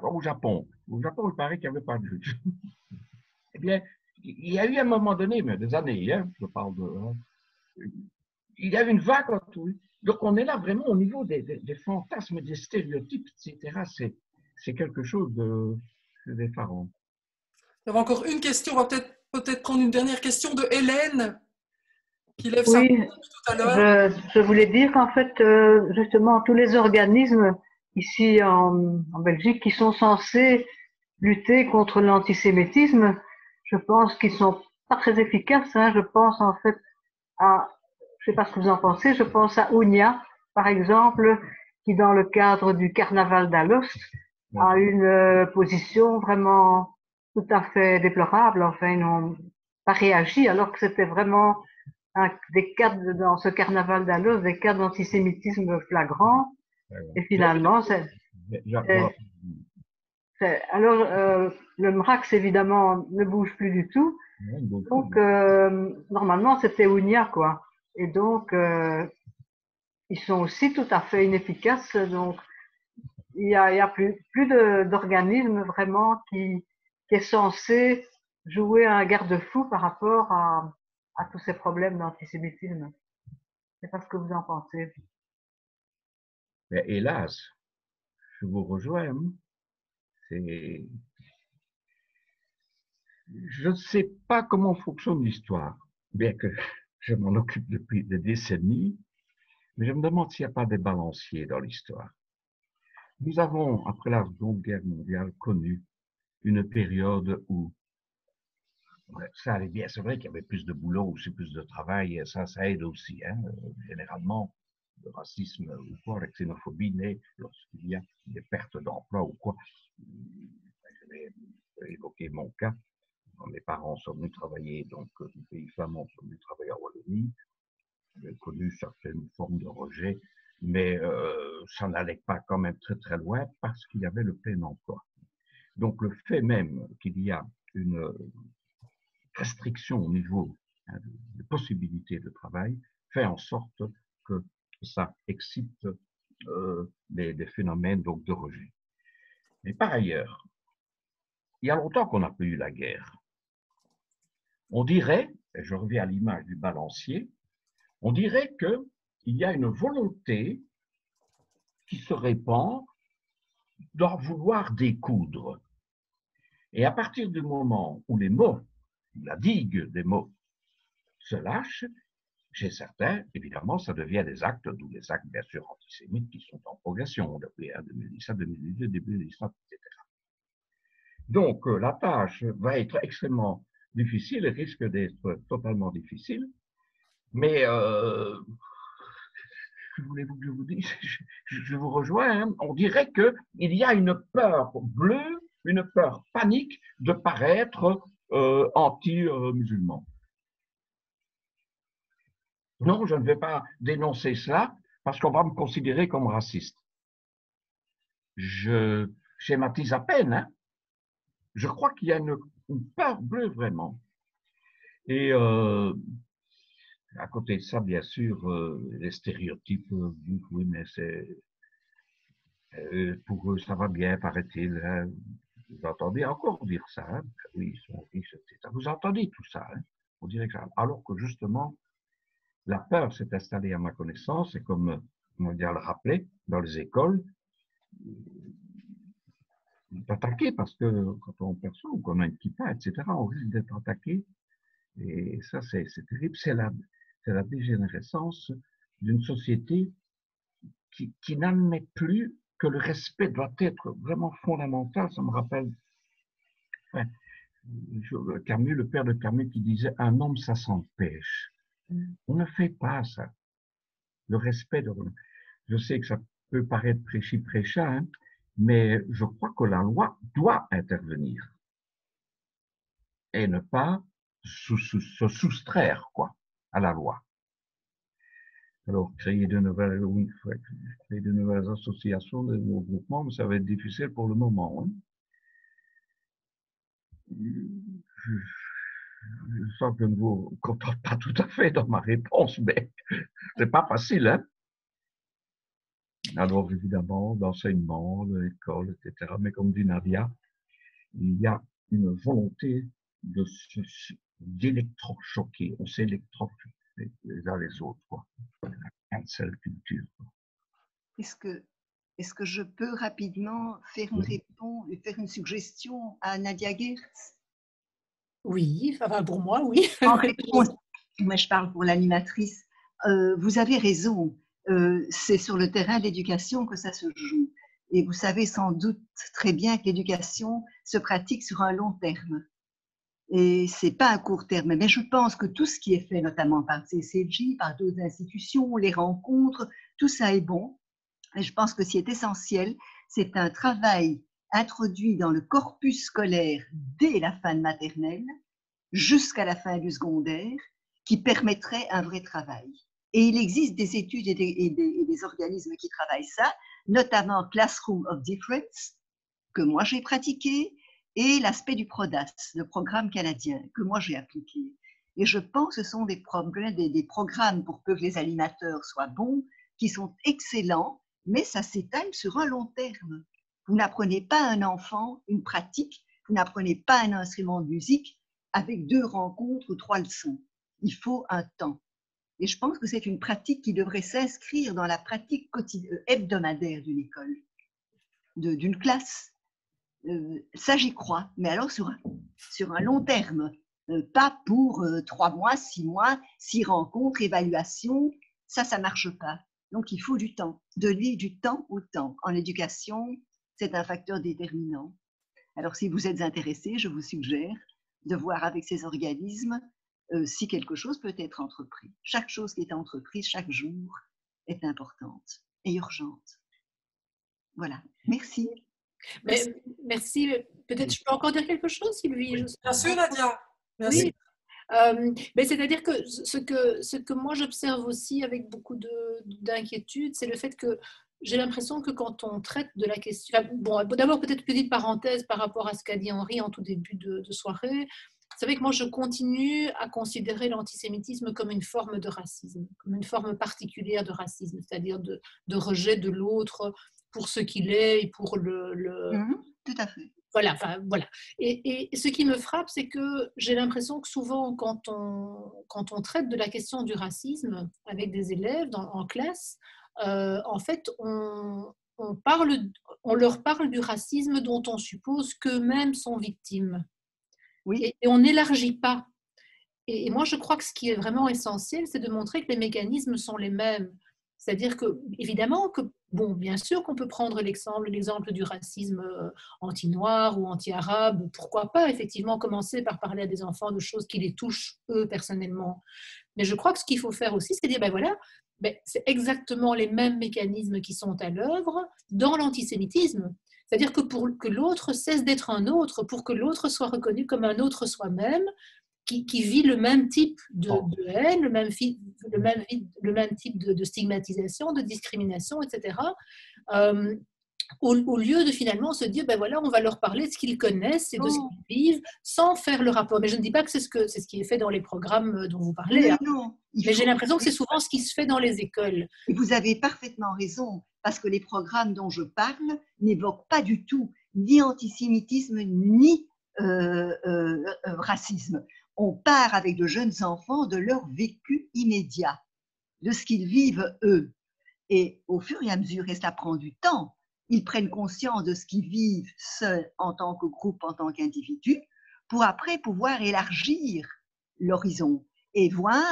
au Japon. Au Japon, il paraît qu'il n'y avait pas de juifs. Eh bien, il y a eu un moment donné, mais des années, hein, je parle de... Hein, il y a eu une vague autour. Donc, on est là vraiment au niveau des fantasmes, des stéréotypes, etc. C'est quelque chose d'effarant. Il y avait encore une question, on va peut-être prendre une dernière question de Hélène, qui lève sa main tout à l'heure. Je voulais dire qu'en fait, justement, tous les organismes ici en Belgique qui sont censés lutter contre l'antisémitisme, je pense qu'ils sont pas très efficaces. Hein. Je pense en fait à, je sais pas ce que vous en pensez, je pense à Ounia, par exemple, qui dans le cadre du carnaval d'Alost a une position vraiment tout à fait déplorable. Enfin, ils n'ont pas réagi alors que c'était vraiment des cas dans ce carnaval d'Alost, des cas d'antisémitisme flagrant. Et finalement, alors, le MRAX, évidemment, ne bouge plus du tout. Donc, normalement, c'était Ounia, quoi. Et donc, ils sont aussi tout à fait inefficaces. Donc, il y a plus d'organisme vraiment qui est censé jouer un garde-fou par rapport à tous ces problèmes d'antisémitisme. Je ne sais pas ce que vous en pensez. Mais hélas, je vous rejoins. Je ne sais pas comment fonctionne l'histoire, bien que je m'en occupe depuis des décennies, mais je me demande s'il n'y a pas des balanciers dans l'histoire. Nous avons, après la Seconde Guerre mondiale, connu une période où ça allait bien. C'est vrai qu'il y avait plus de boulot, aussi plus de travail, et ça aide aussi. Hein. Généralement, le racisme ou quoi, la xénophobie naît lorsqu'il y a des pertes d'emploi ou quoi. Je vais évoquer mon cas. mes parents sont venus travailler, donc du pays flamand sont venus travailler en Wallonie. J'ai connu certaines formes de rejet, mais ça n'allait pas quand même très très loin parce qu'il y avait le plein emploi. Donc le fait même qu'il y a une restriction au niveau des possibilités de travail fait en sorte que ça excite des phénomènes donc, de rejet. Mais par ailleurs, il y a longtemps qu'on n'a plus eu la guerre. On dirait, et je reviens à l'image du balancier, on dirait qu'il y a une volonté qui se répand d'en vouloir découdre. Et à partir du moment où les mots, la digue des mots, se lâche, chez certains, évidemment, ça devient des actes, d'où les actes, bien sûr, antisémites qui sont en progression depuis 2017, 2018, début 2019, etc. Donc, la tâche va être extrêmement difficile et risque d'être totalement difficile, mais que voulez-vous que je vous dise? Je vous rejoins, hein. On dirait qu'il y a une peur bleue, une peur panique de paraître anti-musulman. Non, je ne vais pas dénoncer cela parce qu'on va me considérer comme raciste. Je schématise à peine. Hein. Je crois qu'il y a une peur bleue vraiment. Et à côté de ça, bien sûr, les stéréotypes, oui, mais c'est pour eux, ça va bien, paraît-il. Hein. Vous entendez encore dire ça. Hein. Oui, ils sont riches, etc. Vous entendez tout ça. Hein. On dirait que ça. Alors que justement, la peur s'est installée à ma connaissance, et comme on va dire le rappeler, dans les écoles, on est attaqué parce que quand on perçoit ou qu'on a une kippa, etc., on risque d'être attaqué. Et ça, c'est terrible. C'est la dégénérescence d'une société qui n'admet plus que le respect doit être vraiment fondamental. Ça me rappelle enfin, Camus, le père de Camus, qui disait « Un homme, ça s'empêche ». On ne fait pas ça. Le respect de... Je sais que ça peut paraître prêchi-prêcha, hein, mais je crois que la loi doit intervenir et ne pas se soustraire quoi, à la loi. Alors, créer de nouvelles associations, de nouveaux groupements, mais ça va être difficile pour le moment. Hein. Je sens que je ne vous contente pas tout à fait dans ma réponse, mais c'est pas facile, hein. Alors, évidemment, l'enseignement, l'école, etc. Mais comme dit Nadia, il y a une volonté d'électrochoquer. On s'électrochoque les uns les autres, quoi. La cancel culture. Est-ce que je peux rapidement faire une réponse, faire une suggestion à Nadia Geertz? Oui, enfin pour moi, oui. En réponse, moi je parle pour l'animatrice. Vous avez raison, c'est sur le terrain de l'éducation que ça se joue. Et vous savez sans doute très bien que l'éducation se pratique sur un long terme. Et ce n'est pas un court terme. Mais je pense que tout ce qui est fait, notamment par CCJ, par d'autres institutions, les rencontres, tout ça est bon. Et je pense que ce qui est essentiel, c'est un travail introduit dans le corpus scolaire dès la fin de maternelle, jusqu'à la fin du secondaire, qui permettrait un vrai travail. Et il existe des études et des organismes qui travaillent ça, notamment Classroom of Difference, que moi j'ai pratiqué, et l'aspect du PRODAS, le programme canadien, que moi j'ai appliqué. Et je pense que ce sont des programmes pour que les animateurs soient bons, qui sont excellents, mais ça s'étale sur un long terme. Vous n'apprenez pas à un enfant une pratique, vous n'apprenez pas un instrument de musique avec 2 rencontres ou 3 leçons. Il faut un temps. Et je pense que c'est une pratique qui devrait s'inscrire dans la pratique hebdomadaire d'une école, d'une classe. Ça, j'y crois, mais alors sur un long terme, pas pour 3 mois, 6 mois, 6 rencontres, évaluation, ça ne marche pas. Donc, il faut du temps, du temps au temps. En éducation, c'est un facteur déterminant. Alors, si vous êtes intéressé, je vous suggère de voir avec ces organismes si quelque chose peut être entrepris. Chaque chose qui est entreprise chaque jour est importante et urgente. Voilà, merci. Merci. Peut-être je peux encore dire quelque chose, Sylvie? Bien sûr, Nadia. Merci. Oui. Mais c'est-à-dire que ce que moi j'observe aussi avec beaucoup d'inquiétude, c'est le fait que j'ai l'impression que quand on traite de la question... Bon, d'abord peut-être petite parenthèse par rapport à ce qu'a dit Henri en tout début de soirée. Vous savez que moi je continue à considérer l'antisémitisme comme une forme de racisme, comme une forme particulière de racisme, c'est-à-dire de rejet de l'autre pour ce qu'il est et pour tout à fait. Voilà, enfin, voilà. Et ce qui me frappe, c'est que j'ai l'impression que souvent, quand on traite de la question du racisme avec des élèves en classe, en fait, on leur parle du racisme dont on suppose qu'eux-mêmes sont victimes. Oui. Et on n'élargit pas. Et moi, je crois que ce qui est vraiment essentiel, c'est de montrer que les mécanismes sont les mêmes. C'est-à-dire que, évidemment, bon, bien sûr qu'on peut prendre l'exemple du racisme anti-noir ou anti-arabe. Pourquoi pas, effectivement, commencer par parler à des enfants de choses qui les touchent, eux, personnellement. Mais je crois que ce qu'il faut faire aussi, c'est dire, ben voilà, c'est exactement les mêmes mécanismes qui sont à l'œuvre dans l'antisémitisme. C'est-à-dire que pour que l'autre cesse d'être un autre, pour que l'autre soit reconnu comme un autre soi-même, qui vit le même type de haine, le même type de stigmatisation, de discrimination, etc. Au lieu de finalement se dire, ben voilà, on va leur parler de ce qu'ils connaissent et de ce qu'ils vivent, sans faire le rapport. Mais je ne dis pas que c'est ce qui est fait dans les programmes dont vous parlez. Non, hein. non. Mais j'ai l'impression que c'est souvent ce qui se fait dans les écoles. Et vous avez parfaitement raison, parce que les programmes dont je parle n'évoquent pas du tout ni antisémitisme, ni racisme. On part avec de jeunes enfants de leur vécu immédiat, de ce qu'ils vivent eux. Et au fur et à mesure, et ça prend du temps, ils prennent conscience de ce qu'ils vivent seuls en tant que groupe, en tant qu'individu, pour après pouvoir élargir l'horizon et voir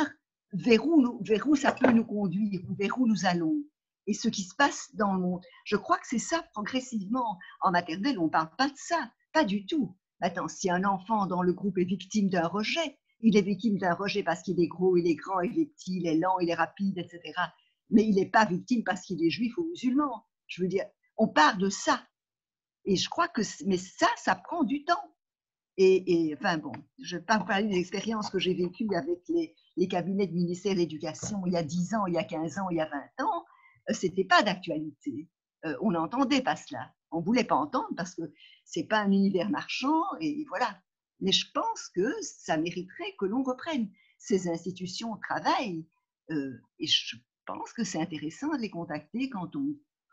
vers où ça peut nous conduire, vers où nous allons et ce qui se passe dans le monde. Je crois que c'est ça, progressivement. En maternelle, on ne parle pas de ça, pas du tout. Attends, si un enfant dans le groupe est victime d'un rejet, il est victime d'un rejet parce qu'il est gros, il est grand, il est petit, il est lent, il est rapide, etc. Mais il n'est pas victime parce qu'il est juif ou musulman. Je veux dire, on part de ça. Et je crois que, mais ça prend du temps. Et enfin bon, je ne vais pas vous parler des expériences que j'ai vécues avec les cabinets de ministère de l'Éducation il y a 10 ans, il y a 15 ans, il y a 20 ans. Ce n'était pas d'actualité. On n'entendait pas cela. On ne voulait pas entendre parce que ce n'est pas un univers marchand et voilà. Mais je pense que ça mériterait que l'on reprenne. Ces institutions travaillent et je pense que c'est intéressant de les contacter quand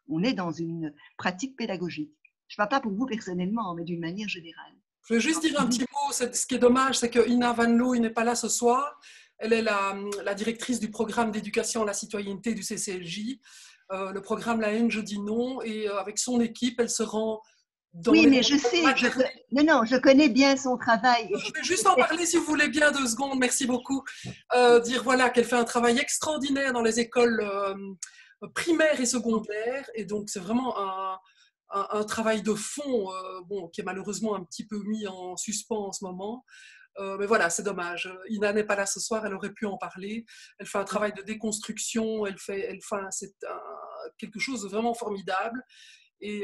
on est dans une pratique pédagogique. Je ne parle pas pour vous personnellement, mais d'une manière générale. Je vais juste dire un petit mot. Ce qui est dommage, c'est que Ina Van Loo n'est pas là ce soir. Elle est la directrice du programme d'éducation à la citoyenneté du CCLJ. Le programme La haine, je dis non. Et avec son équipe, elle se rend dans oui, mais je sais. Je connais bien son travail. Je vais juste en parler si vous voulez bien 2 secondes. Merci beaucoup. Dire voilà qu'elle fait un travail extraordinaire dans les écoles primaires et secondaires. Et donc, c'est vraiment un travail de fond qui est malheureusement un petit peu mis en suspens en ce moment. Mais voilà, c'est dommage. Ina n'est pas là ce soir, elle aurait pu en parler. Elle fait un travail de déconstruction, c'est quelque chose de vraiment formidable et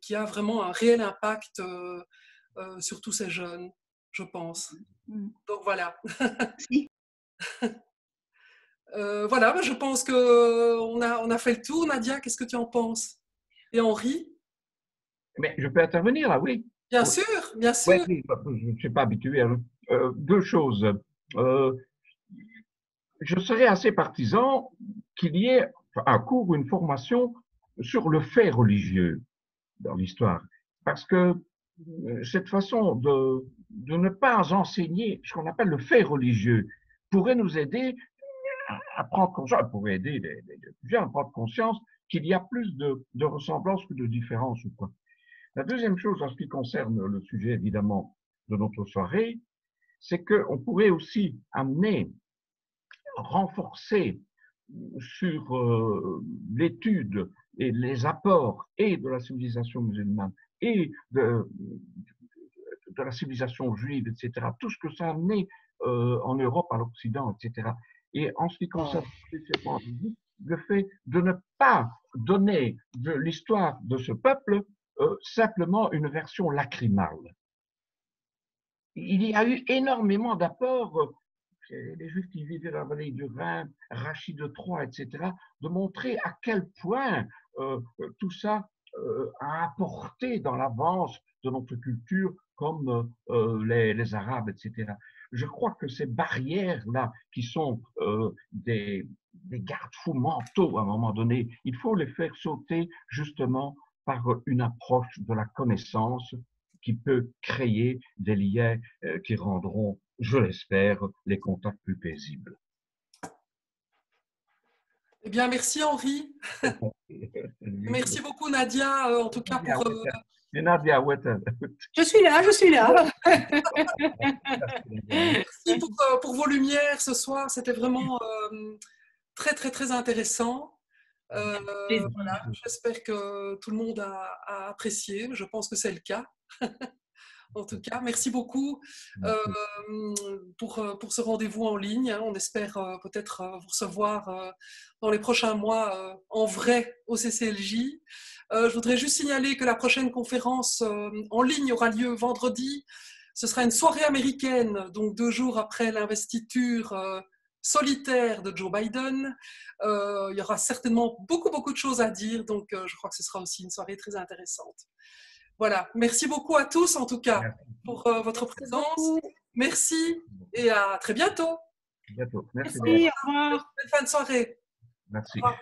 qui a vraiment un réel impact sur tous ces jeunes, je pense. Donc voilà. Voilà, je pense qu'on a fait le tour. Nadia, qu'est-ce que tu en penses? Et Henri? Mais je peux intervenir là, oui. Bien sûr, bien sûr. Oui, je ne suis pas habitué à 2 choses. Je serais assez partisan qu'il y ait un cours ou une formation sur le fait religieux dans l'histoire. Parce que cette façon de ne pas enseigner ce qu'on appelle le fait religieux pourrait nous aider à prendre conscience, pourrait aider les gens à prendre conscience qu'il y a plus de ressemblances que de différences ou quoi. La deuxième chose, en ce qui concerne le sujet, évidemment, de notre soirée, c'est qu'on pourrait aussi renforcer sur l'étude et les apports et de la civilisation musulmane et de la civilisation juive, etc., tout ce que ça a amené en Europe, à l'Occident, etc. Et en ce qui concerne le fait de ne pas donner de l'histoire de ce peuple simplement une version lacrymale. Il y a eu énormément d'apports, les Juifs qui vivaient dans la vallée du Rhin, Rachid de Troyes, etc., de montrer à quel point tout ça a apporté dans l'avance de notre culture, comme les Arabes, etc. Je crois que ces barrières-là, qui sont des garde-fous mentaux à un moment donné, il faut les faire sauter justement par une approche de la connaissance qui peut créer des liens qui rendront, je l'espère, les contacts plus paisibles. Eh bien, merci Henri. Merci beaucoup Nadia, en tout cas pour... Nadia, je suis là, je suis là. Merci pour vos lumières ce soir, c'était vraiment très, très, très intéressant. Voilà, j'espère que tout le monde a apprécié, je pense que c'est le cas. En tout cas, merci beaucoup pour ce rendez-vous en ligne. On espère peut-être vous recevoir dans les prochains mois en vrai au CCLJ. Je voudrais juste signaler que la prochaine conférence en ligne aura lieu vendredi. Ce sera une soirée américaine, donc 2 jours après l'investiture solitaire de Joe Biden. Il y aura certainement beaucoup de choses à dire, donc je crois que ce sera aussi une soirée très intéressante. Voilà, merci beaucoup à tous en tout cas pour votre présence. Merci et à très bientôt. Merci. Merci, au revoir. Bonne fin de soirée. Merci. Au revoir.